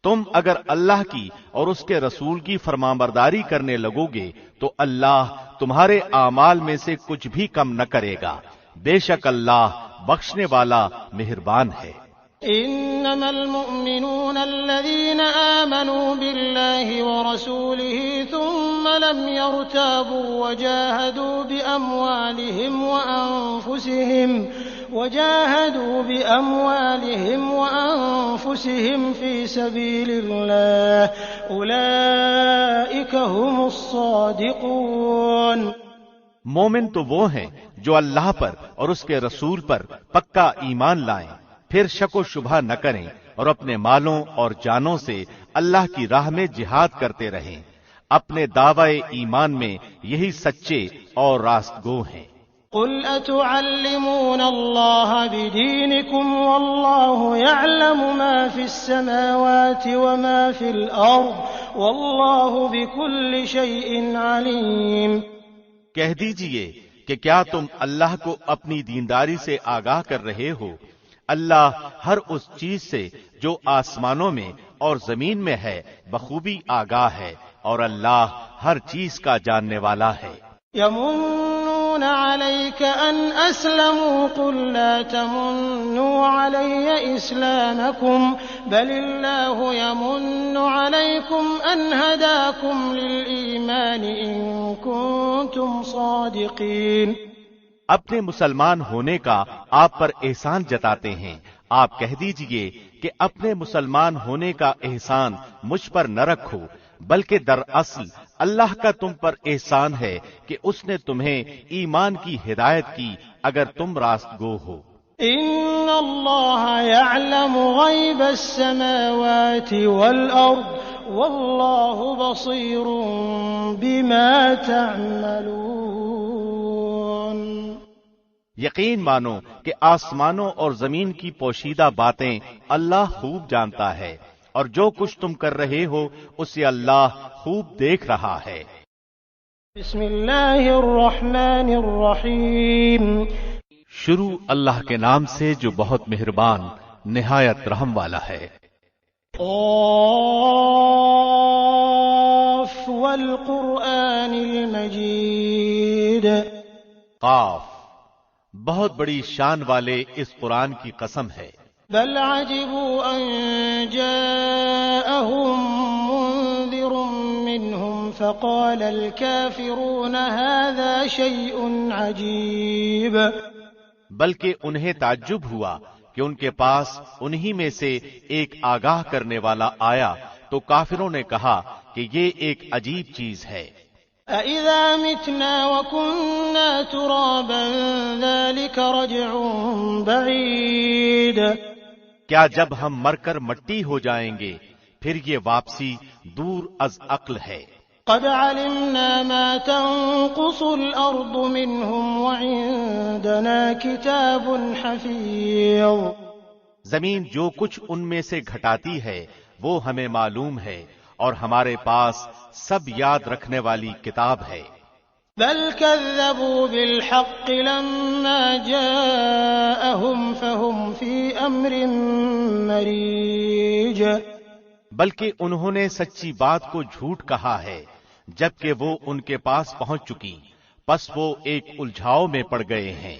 تم اگر اللہ کی اور اس کے رسول کی فرمانبرداری کرنے لگو گے تو اللہ تمہارے اعمال میں سے کچھ بھی کم نہ کرے گا، بے شک اللہ بخشنے والا مہربان ہے۔ إنما المؤمنون الذين آمنوا بالله ورسوله ثم لم يرتابوا وجاهدوا بأموالهم وأنفسهم في سبيل الله أولئك هم الصادقون۔ مومن تو وہ ہیں جو اللہ پر اور اس کے رسول پر پکا ایمان لائیں، پھر شک و شبہ نہ کریں اور اپنے مالوں اور جانوں سے اللہ کی راہ میں جہاد کرتے رہیں۔ اپنے دعوی ایمان میں یہی سچے اور راست گو ہیں۔ قل أتعلمون الله بدينكم والله يعلم ما في السماوات وما في الأرض والله بكل شيء عليم۔ کہہ دیجئے کہ کیا تم اللہ کو اپنی دینداری سے آگاہ کر رہے ہو؟ اللہ ہر اس چیز سے جو آسمانوں میں اور زمین میں ہے بخوبی آگاہ ہے، اور اللہ ہر چیز کا جاننے والا ہے۔ يمنون عليك أن أسلموا قل لا تمنوا علي إسلامكم بل الله يمن عليكم أن هداكم للإيمان إن كنتم صادقين۔ اپنے مسلمان ہونے کا آپ پر احسان جتاتے ہیں، آپ کہہ دیجئے کہ اپنے مسلمان ہونے کا احسان مجھ پر نہ رکھو، بلکہ دراصل اللہ کا تم پر احسان ہے کہ اس نے تمہیں ایمان کی ہدایت کی اگر تم راست گو ہو۔ ان اللہ یعلم غیب السماوات والارض واللہ بصیر بما تعملون۔ یقین مانو کہ آسمانوں اور زمین کی پوشیدہ باتیں اللہ خوب جانتا ہے، اور جو کچھ تم کر رہے ہو اسے اللہ خوب دیکھ رہا ہے۔ بسم اللہ الرحمن الرحیم۔ شروع اللہ کے نام سے جو بہت مہربان نہایت رحم والا ہے۔ قاف والقرآن المجید۔ قاف، بہت بڑی شان والے اس قرآن کی قسم ہے۔ بل عجبوا ان جاءهم منذر منهم فقال الكافرون هذا شيء عجيب۔ بلکہ انہیں تعجب ہوا کہ ان کے پاس انہی میں سے ایک آگاہ کرنے والا آیا تو کافروں نے کہا کہ یہ ایک عجیب چیز ہے۔ أَإِذَا مِتْنَا وَكُنَّا تُرَابًا ذَلِكَ رَجْعٌ بَعِيدٌ کیا جب ہم مر کر مٹی ہو جائیں گے پھر یہ واپسی دور از عقل ہے۔ قَدْ عَلِمْنَا مَا تَنقُصُ الْأَرْضُ مِنْهُمْ وَعِندَنَا كِتَابٌ حَفِيظٌ زمین جو کچھ ان میں سے گھٹاتی ہے وہ ہمیں معلوم ہے اور ہمارے پاس سب یاد رکھنے والی کتاب ہے۔ بل كذبوا بالحق لما جاءهم فهم في أمر مريج بلکہ انہوں نے سچی بات کو جھوٹ کہا ہے جبکہ وہ ان کے پاس پہنچ چکی، پس وہ ایک الجھاؤ میں پڑ گئے ہیں۔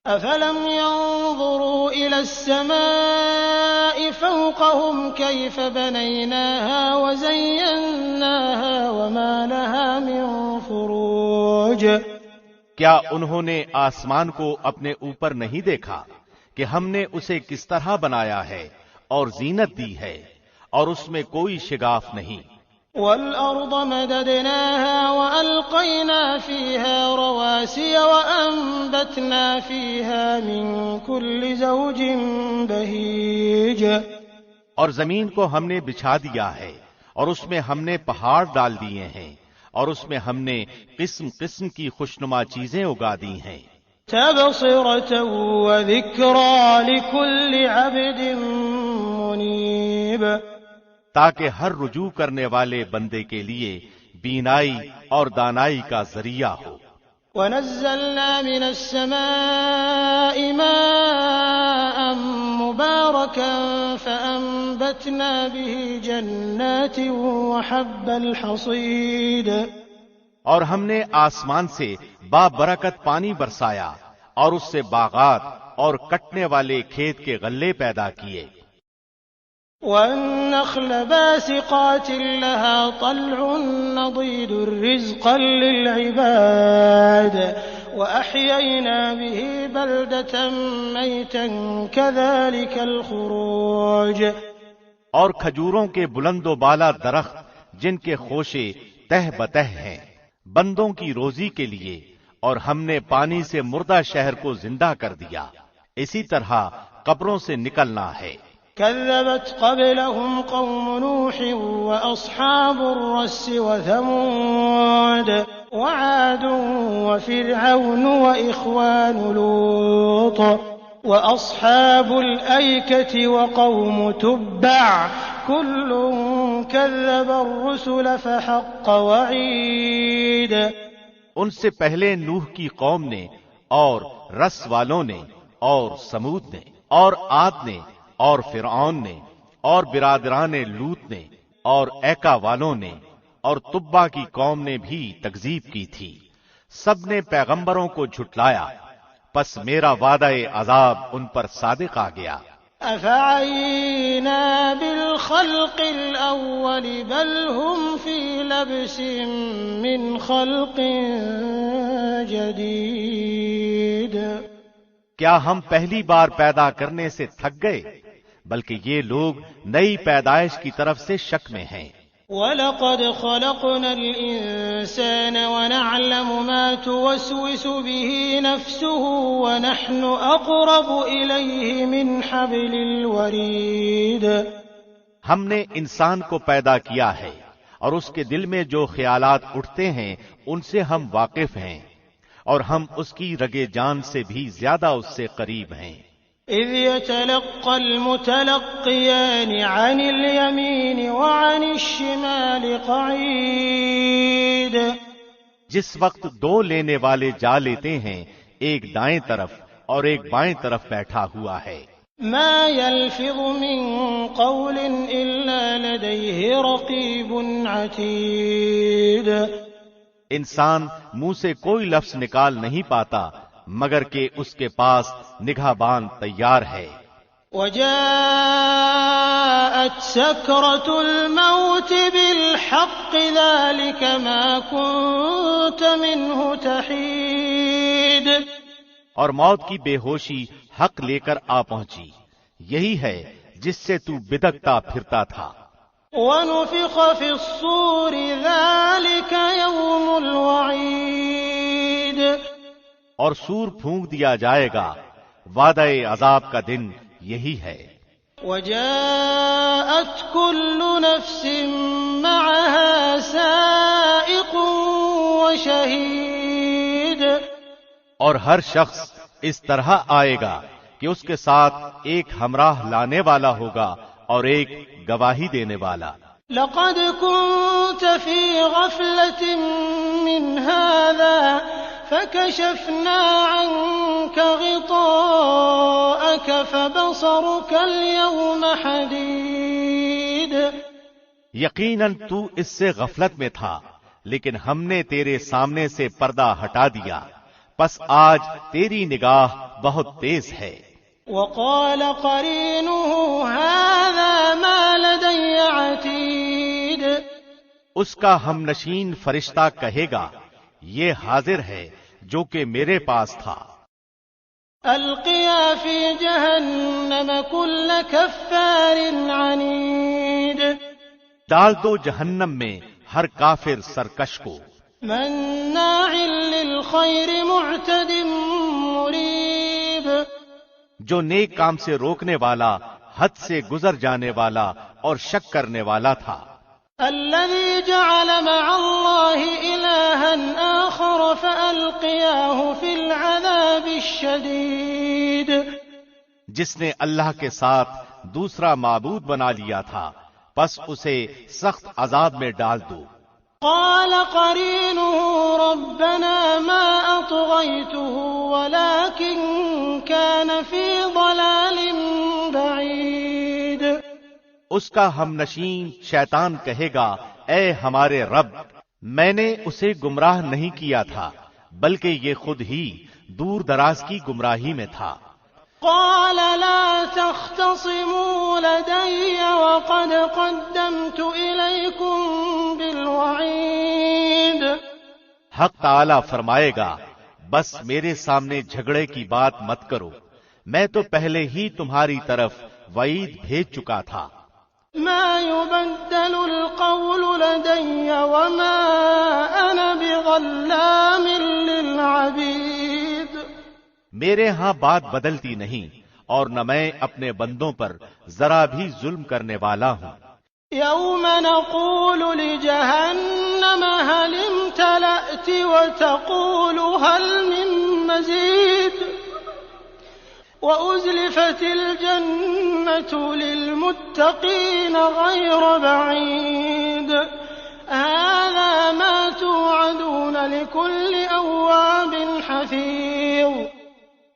أفلم ينظروا إلى السماء فوقهم كيف بنيناها وزيناها وما لها من فروج کیا انہوں نے آسمان کو اپنے اوپر نہیں دیکھا کہ ہم نے اسے کس طرح بنایا ہے اور زینت دی ہے اور اس میں کوئی شگاف نہیں۔ والأرض مددناها وألقينا فيها رواسي وأنبتنا فيها من كل زوج بهيج اور زمین کو ہم نے بچھا دیا ہے اور اس میں ہم نے پہاڑ ڈال دیے ہیں اور اس میں ہم نے قسم قسم کی خوشنما چیزیں اگا دی ہیں۔ تبصرة وذكرى لكل عبد منيب تاکہ ہر رجوع کرنے والے بندے کے لیے بینائی اور دانائی کا ذریعہ ہو۔ وَنَزَّلْنَا مِنَ السَّمَاءِ مَاءً مُبَارَكًا فَأَنبَتْنَا بِهِ جَنَّاتٍ وَحَبَّ الْحَصِيدِ اور ہم نے آسمان سے بابرکت پانی برسایا اور اس سے باغات اور کٹنے والے کھیت کے غلے پیدا کیے۔ وَالنَّخْلَ بَاسِقَاتٍ لَهَا طَلْعٌ نَضِيدٌ رِزْقًا لِلْعِبَادِ وَأَحْيَيْنَا بِهِ بَلْدَةً مَيْتًا كَذَلِكَ الْخُرُوجُ اور کھجوروں کے بلند و بالا درخت جن کے خوشے تہ بتہ ہیں بندوں کی روزی کے لیے، اور ہم نے پانی سے مردہ شہر کو زندہ کر دیا، اسی طرح قبروں سے نکلنا ہے۔ كذبت قبلهم قوم نوح وأصحاب الرس وثمود وعاد وفرعون وإخوان لوط وأصحاب الأيكة وقوم تبع كل كذب الرسل فحق وعيد ان سے پہلے نوح کی قوم نے اور رس والوں نے اور سمود نے اور عاد نے اور فرعون نے اور برادران لوط نے اور ایکا والوں نے اور تبا کی قوم نے بھی تکذیب کی تھی، سب نے پیغمبروں کو جھٹلایا، پس میرا وعدہ عذاب ان پر صادق آ گیا۔ أفعينا بالخلق الأول بل هم في لبس من خلق جديد کیا ہم پہلی بار پیدا کرنے سے تھک گئے؟ بلکہ یہ لوگ نئی پیدائش کی طرف سے شک میں ہیں۔ وَلَقَدْ خَلَقْنَا الْإِنسَانَ وَنَعْلَمُ مَا تُوَسْوِسُ بِهِ نَفْسُهُ وَنَحْنُ أَقْرَبُ إِلَيْهِ مِنْ حَبْلِ الْوَرِيدِ ہم نے انسان کو پیدا کیا ہے اور اس کے دل میں جو خیالات اٹھتے ہیں ان سے ہم واقف ہیں، اور ہم اس کی رگے جان سے بھی زیادہ اس سے قریب ہیں۔ إِذْ يَتَلَقَّى الْمُتَلَقِّيَانِ عَنِ الْيَمِينِ وَعَنِ الشِّمَالِ قَعِيدٌ جس وقت دو لینے والے جا لیتے ہیں، ایک دائیں طرف اور ایک بائیں طرف بیٹھا ہوا ہے۔ مَا يَلْفِظُ مِن قَوْلٍ إِلَّا لَدَيْهِ رَقِيبٌ عَتِيدٌ انسان منہ سے کوئی لفظ نکال نہیں پاتا مگر کہ اس کے پاس نگہبان تیار ہے۔ وَجَاءَتْ سَكْرَةُ الْمَوْتِ بِالْحَقِّ ذَلِكَ مَا كُنتَ مِنْهُ تَحِيدُ اور موت کی بے ہوشی حق لے کر آ پہنچی، یہی ہے جس سے تو بدکتا پھرتا تھا۔ ونفخ في الصور ذلك يوم الوعید، اور سور پھونک دیا جائے گا، وعدہ عذاب کا دن یہی ہے۔ وجاءت كل نفس معها سائق وشهيد، اور ہر شخص اس طرح آئے گا کہ اس کے ساتھ ایک ہمراہ لانے والا ہوگا اور ایک گواہی دینے والا۔ لقد كنت في غفلة من هذا فكشفنا عنك غطاءك فبصرك اليوم حديد، یقیناً تو اس سے غفلت میں تھا، لیکن ہم نے تیرے سامنے سے پردہ ہٹا دیا، پس آج تیری نگاہ بہت تیز ہے۔ وقال قرينه هذا ما لدي عتيد، اس کا ہم نشین فرشتہ کہے گا، یہ حاضر ہے جو کہ میرے پاس تھا۔ القيا في جهنم كل كفار عنيد، ڈال دو جہنم میں ہر کافر سرکش کو، مناع للخير معتد مريب، جو نیک کام سے روکنے والا، حد سے گزر جانے والا اور شک کرنے والا تھا۔ الذي جعل مع الله إلها آخر فألقياه في العذاب الشديد، جس نے اللہ کے ساتھ دوسرا معبود بنا لیا تھا، پس اسے سخت عذاب میں ڈال دو۔ قال قرينه ربنا ما أطغيته ولكن كان في ضلال بعيد، اس کا ہم نشین شیطان کہے گا، اے ہمارے رب، میں نے اسے گمراہ نہیں کیا تھا، بلکہ یہ خود ہی دور دراز کی گمراہی میں تھا۔ قال لا تختصموا لدي وقد قدمت إليكم بالوعيد، حق تعالی فرمائے گا، بس میرے سامنے جھگڑے کی بات مت کرو، میں تو پہلے ہی تمہاری طرف وعید بھیج چکا تھا۔ ما يبدل القول لدي وما أنا بظلام للعبيد، میرے ہاں بات بدلتی نہیں، اور نہ میں اپنے بندوں پر ذرا بھی ظلم کرنے والا ہوں۔ يوم نقول لجهنم هل امتلأت وتقول هل من مزيد وأزلفت الجنة للمتقين غير بعيد هذا ما توعدون لكل أواب حفيظ،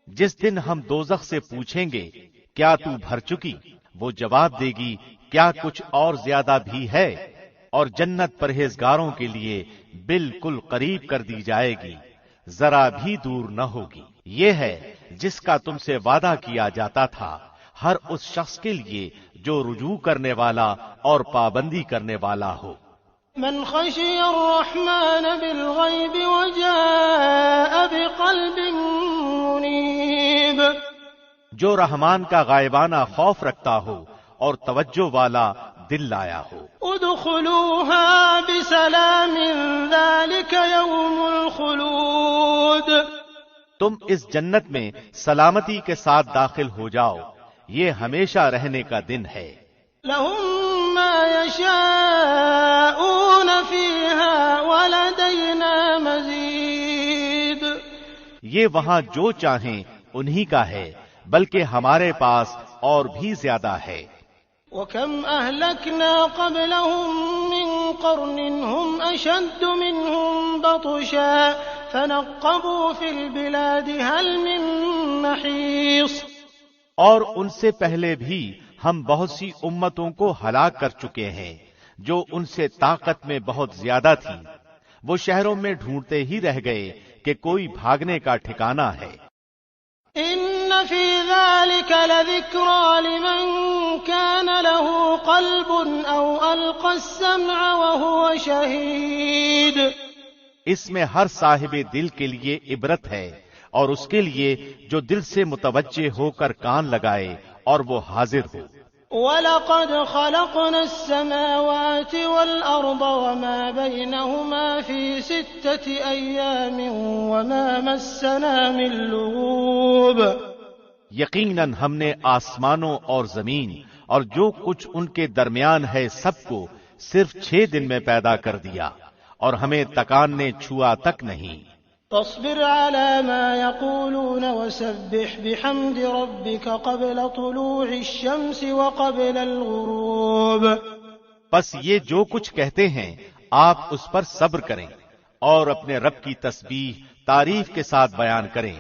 جس دن ہم دوزخ سے پوچھیں گے کیا تو بھر چکی، وہ جواب دے گی کیا کچھ اور زیادہ بھی ہے، اور جنت پرہیزگاروں کے لیے بالکل قریب کر دی جائے گی، ذرا بھی دور نہ ہوگی۔ یہ ہے جس کا تم سے وعدہ کیا جاتا تھا، ہر اس شخص کے لیے جو رجوع کرنے والا اور پابندی کرنے والا ہو۔ من خشي الرحمن بالغيب وجاء بقلب منيب، جو رحمان کا غائبانہ خوف رکھتا ہو اور توجہ والا دل لایا ہو۔ ادخلوها بسلام ذلك يوم الخلود، تم اس جنت میں سلامتی کے ساتھ داخل ہو جاؤ، یہ ہمیشہ رہنے کا دن ہے۔ لهم ما يشاءون فيها ولدينا مزيد، یہ وہاں جو چاہیں انہی کا ہے، بلکہ ہمارے پاس اور بھی زیادہ ہے۔ وكم أهلكنا قبلهم من قرن هم أشد منهم بطشا فنقبوا في البلاد هل من محيص، اور ان سے پہلے بھی ہم بہت سی امتوں کو ہلاک کر چکے ہیں جو ان سے طاقت میں بہت زیادہ تھی، وہ شہروں میں ڈھونڈتے ہی رہ گئے کہ کوئی بھاگنے کا ٹھکانہ ہے۔ إن في ذلك لذكرى لمن كان له قلب أو ألقى السمع وهو شهيد، اس میں ہر صاحب دل کے لیے عبرت ہے، اور اس کے لیے جو دل سے متوجہ ہو کر کان لگائے اور وہ حاضر ہو۔ وَلَقَدْ خَلَقْنَا السَّمَاوَاتِ وَالْأَرْضَ وَمَا بَيْنَهُمَا فِي 6 أَيَّامٍ وَمَا مَسَّنَا مِن لُّغُوبٍ۔ یقیناً ہم نے آسمانوں اور زمین اور جو کچھ ان کے درمیان ہے سب کو صرف 6 دن میں پیدا کر دیا اور ہمیں تکان نے چھوا تک نہیں۔ فاصبر على ما يقولون وسبح بحمد ربك قبل طلوع الشمس وقبل الغروب۔ پس یہ جو کچھ کہتے ہیں آپ اس پر صبر کریں اور اپنے رب کی تسبیح تعریف کے ساتھ بیان کریں،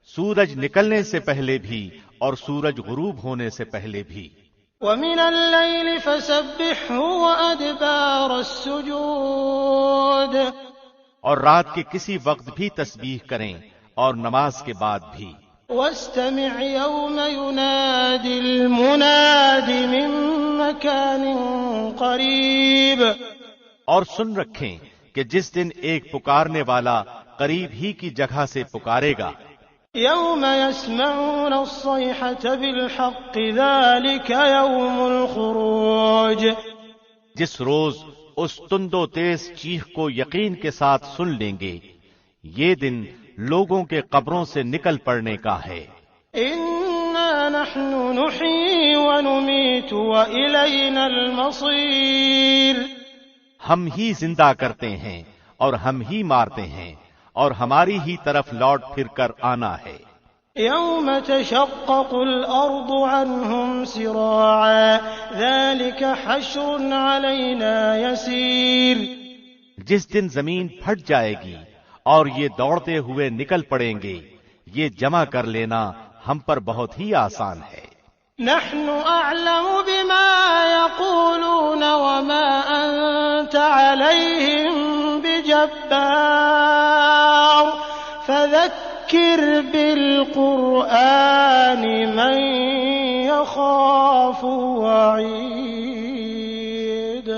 سورج نکلنے سے پہلے بھی اور سورج غروب ہونے سے پہلے بھی۔ ومن الليل فسبحه وأدبار السجود۔ اور رات کے کسی وقت بھی تسبیح کریں اور نماز کے بعد بھی۔ واستمع يوم ينادي المناد من مكان قريب۔ اور سن رکھیں کہ جس دن ایک پکارنے والا قریب ہی کی جگہ سے پکارے گا۔ يوم يسمعون الصيحة بالحق ذلك يوم الخروج۔ جس روز اس تند و تیز چیخ کو یقین کے ساتھ سن لیں گے، یہ دن لوگوں کے قبروں سے نکل پڑنے کا ہے۔ إنا نحن نحيي ونميت وإلينا المصير۔ ہم ہی زندہ کرتے ہیں اور ہم ہی مارتے ہیں اور ہماری ہی طرف لوٹ پھر کر آنا ہے۔ يوم تشقق الأرض عنهم سراعا ذلك حشر علينا يسير۔ جس دن زمین پھٹ جائے گی اور یہ دوڑتے ہوئے نکل پڑیں گے، یہ جمع کر لینا ہم پر بہت ہی آسان ہے۔ نحن أعلم بما يقولون وما أنت عليهم بجبار فذكر بالقرآن من يخاف وعيد۔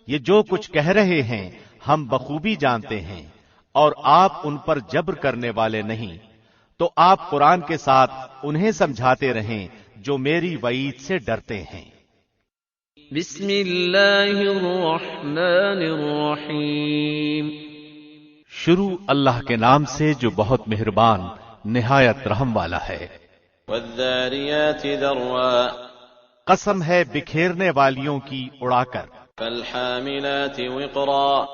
یہ جو کچھ کہہ رہے ہیں ہم بخوبی جانتے ہیں اور آپ ان پر جبر کرنے والے نہیں، تو آپ قرآن کے ساتھ انہیں سمجھاتے رہیں جو میری وعید سے ڈرتے ہیں۔ بسم اللہ الرحمن الرحیم۔ شروع اللہ کے نام سے جو بہت مہربان نہایت رحم والا ہے۔ والذاریات ذروا۔ قسم ہے بکھیرنے والیوں کی اڑا کر۔ فالحاملات وقرا۔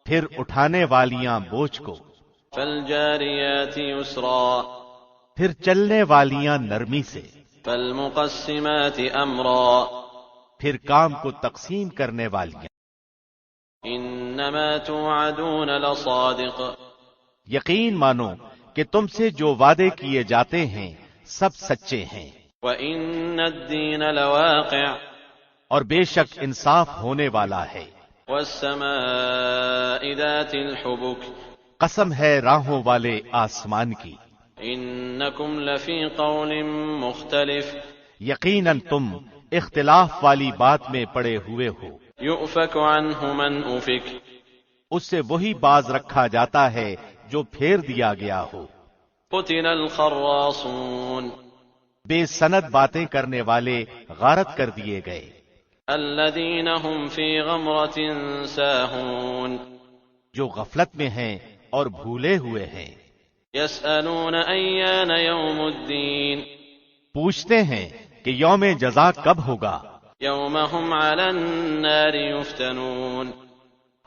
پھر اٹھانے والیاں بوجھ کو۔ فالجاریات یسرا۔ پھر چلنے والیاں نرمی سے۔ فالمقسمات امرا۔ پھر کام کو تقسیم کرنے والیاں۔ انما توعدون لصادق۔ یقین مانو کہ تم سے جو وعدے کیے جاتے ہیں سب سچے ہیں۔ وان الدین لواقع۔ اور بے شک انصاف ہونے والا ہے۔ والسماء ذات الحبک۔ قسم ہے راہوں والے آسمان کی۔ انکم لفی قول مختلف۔ یقیناً تم اختلاف والی بات میں پڑے ہوئے ہو۔ یؤفک عنہ من افک۔ اس سے وہی باز رکھا جاتا ہے جو پھیر دیا گیا ہو۔ قتل الخراصون۔ بے سند باتیں کرنے والے غارت کر دیے گئے۔ الذین هم فی غمرۃ ساہون۔ جو غفلت میں ہیں اور بھولے ہوئے ہیں۔ یسألون ایان یوم الدین۔ پوچھتے ہیں کہ یوم جزا کب ہوگا۔ یوم هم علی النار یفتنون۔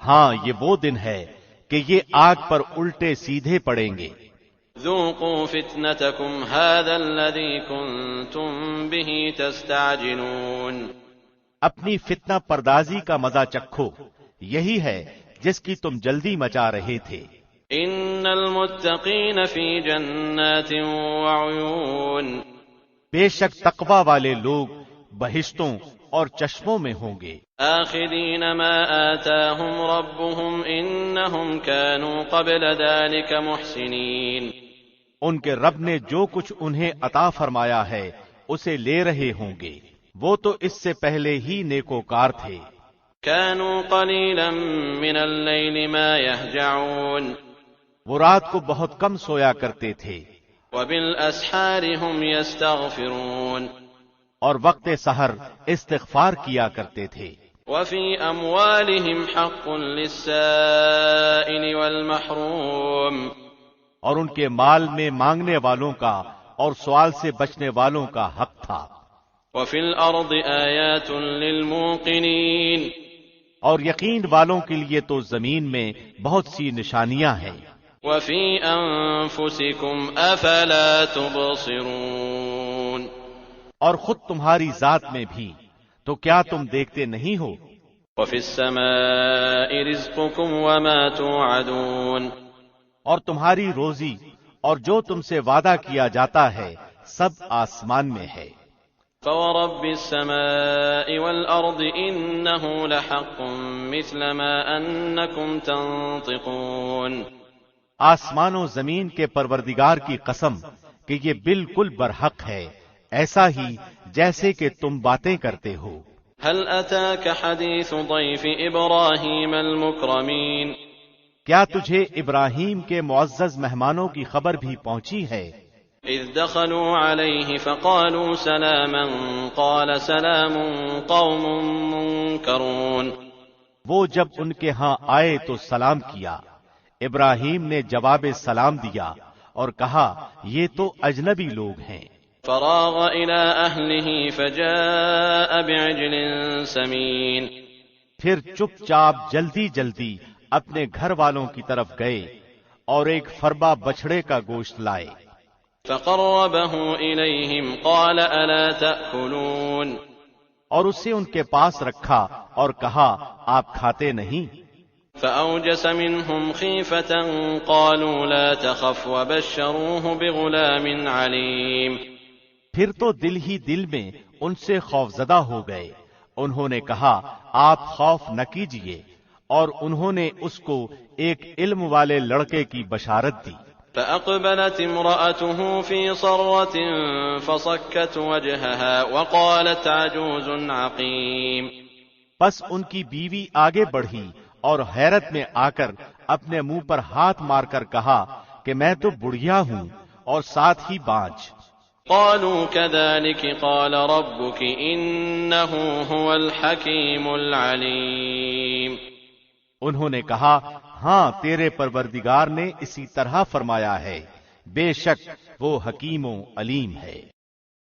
ہاں یہ وہ دن ہے کہ یہ آگ پر الٹے سیدھے پڑیں گے۔ ذوقوا فتنتکم هذا الذی کنتم به تستعجلون۔ اپنی فتنہ پردازی کا مزہ چکھو، یہی ہے جس کی تم جلدی مچا رہے تھے۔ ان المتقین فی جنات وعیون۔ بے شک تقوی والے لوگ بہشتوں اور چشموں میں ہوں گے۔ آخذین ما آتاہم ربهم انہم كانوا قبل ذلك محسنین۔ ان کے رب نے جو کچھ انہیں عطا فرمایا ہے اسے لے رہے ہوں گے، وہ تو اس سے پہلے ہی نیکوکار تھے۔ كانوا قلیلا من اللیل ما یہجعون۔ وہ رات کو بہت کم سویا کرتے تھے۔ وبالاسحار هم یستغفرون۔ اور وقت سحر استغفار کیا کرتے تھے۔ وفي أموالهم حق للسائل والمحروم، اور ان کے مال میں مانگنے والوں کا اور سوال سے بچنے والوں کا حق تھا۔ وفي الأرض آيات للموقنين، اور یقین والوں کے لیے تو زمین میں بہت سی نشانیاں ہیں۔ وفي أنفسكم أفلا تبصرون، اور خود تمہاری ذات میں بھی تو کیا تم دیکھتے نہیں ہو؟ وفي السماء رزقكم وما توعدون، اور تمہاری روزی اور جو تم سے وعدہ کیا جاتا ہے سب آسمان میں ہے۔ فورب السماء والأرض إنه لحق مثل ما أنكم تنطقون، آسمان و زمین کے پروردگار کی قسم کہ یہ بالکل برحق ہے، ایسا ہی جیسے کہ تم باتیں کرتے ہو۔ هل أتاك حديث ضيف إبراهيم المكرمين، کیا تجھے ابراہیم کے معزز مہمانوں کی خبر بھی پہنچی ہے؟ إذ دخلوا عليه فقالوا سلاما قال سلام قوم منكرون، وہ جب ان کے ہاں آئے تو سلام کیا، ابراہیم نے جواب سلام دیا اور کہا یہ تو اجنبی لوگ ہیں۔ فراغ إلى أهله فجاء بعجل سمين، پھر چپ چاپ جلدی جلدی اپنے گھر والوں کی طرف گئے اور ایک فربا بچھڑے کا گوشت لائے۔ فقربه إليهم قال ألا تأكلون، اور اسے ان کے پاس رکھا اور کہا آپ کھاتے نہیں؟ فأوجس منهم خيفة قالوا لا تخف وبشروه بغلام عليم، پھر تو دل ہی دل میں ان سے خوفزدہ ہو گئے، انہوں نے کہا آپ خوف نہ کیجیے، اور انہوں نے اس کو ایک علم والے لڑکے کی بشارت دی۔ فأقبلت امرأته في صرة فصكت وجهها وقالت عجوز عقيم، پس ان کی بیوی آگے بڑھی اور حیرت میں آ کر اپنے منہ پر ہاتھ مار کر کہا کہ میں تو بڑھیا ہوں اور ساتھ ہی بانجھ۔ قالوا كذلك قال ربك إنه هو الحكيم العليم، انہوں نے کہا ہاں تیرے پروردگار نے اسی طرح فرمایا ہے، بے شک وہ حکیم و علیم ہے۔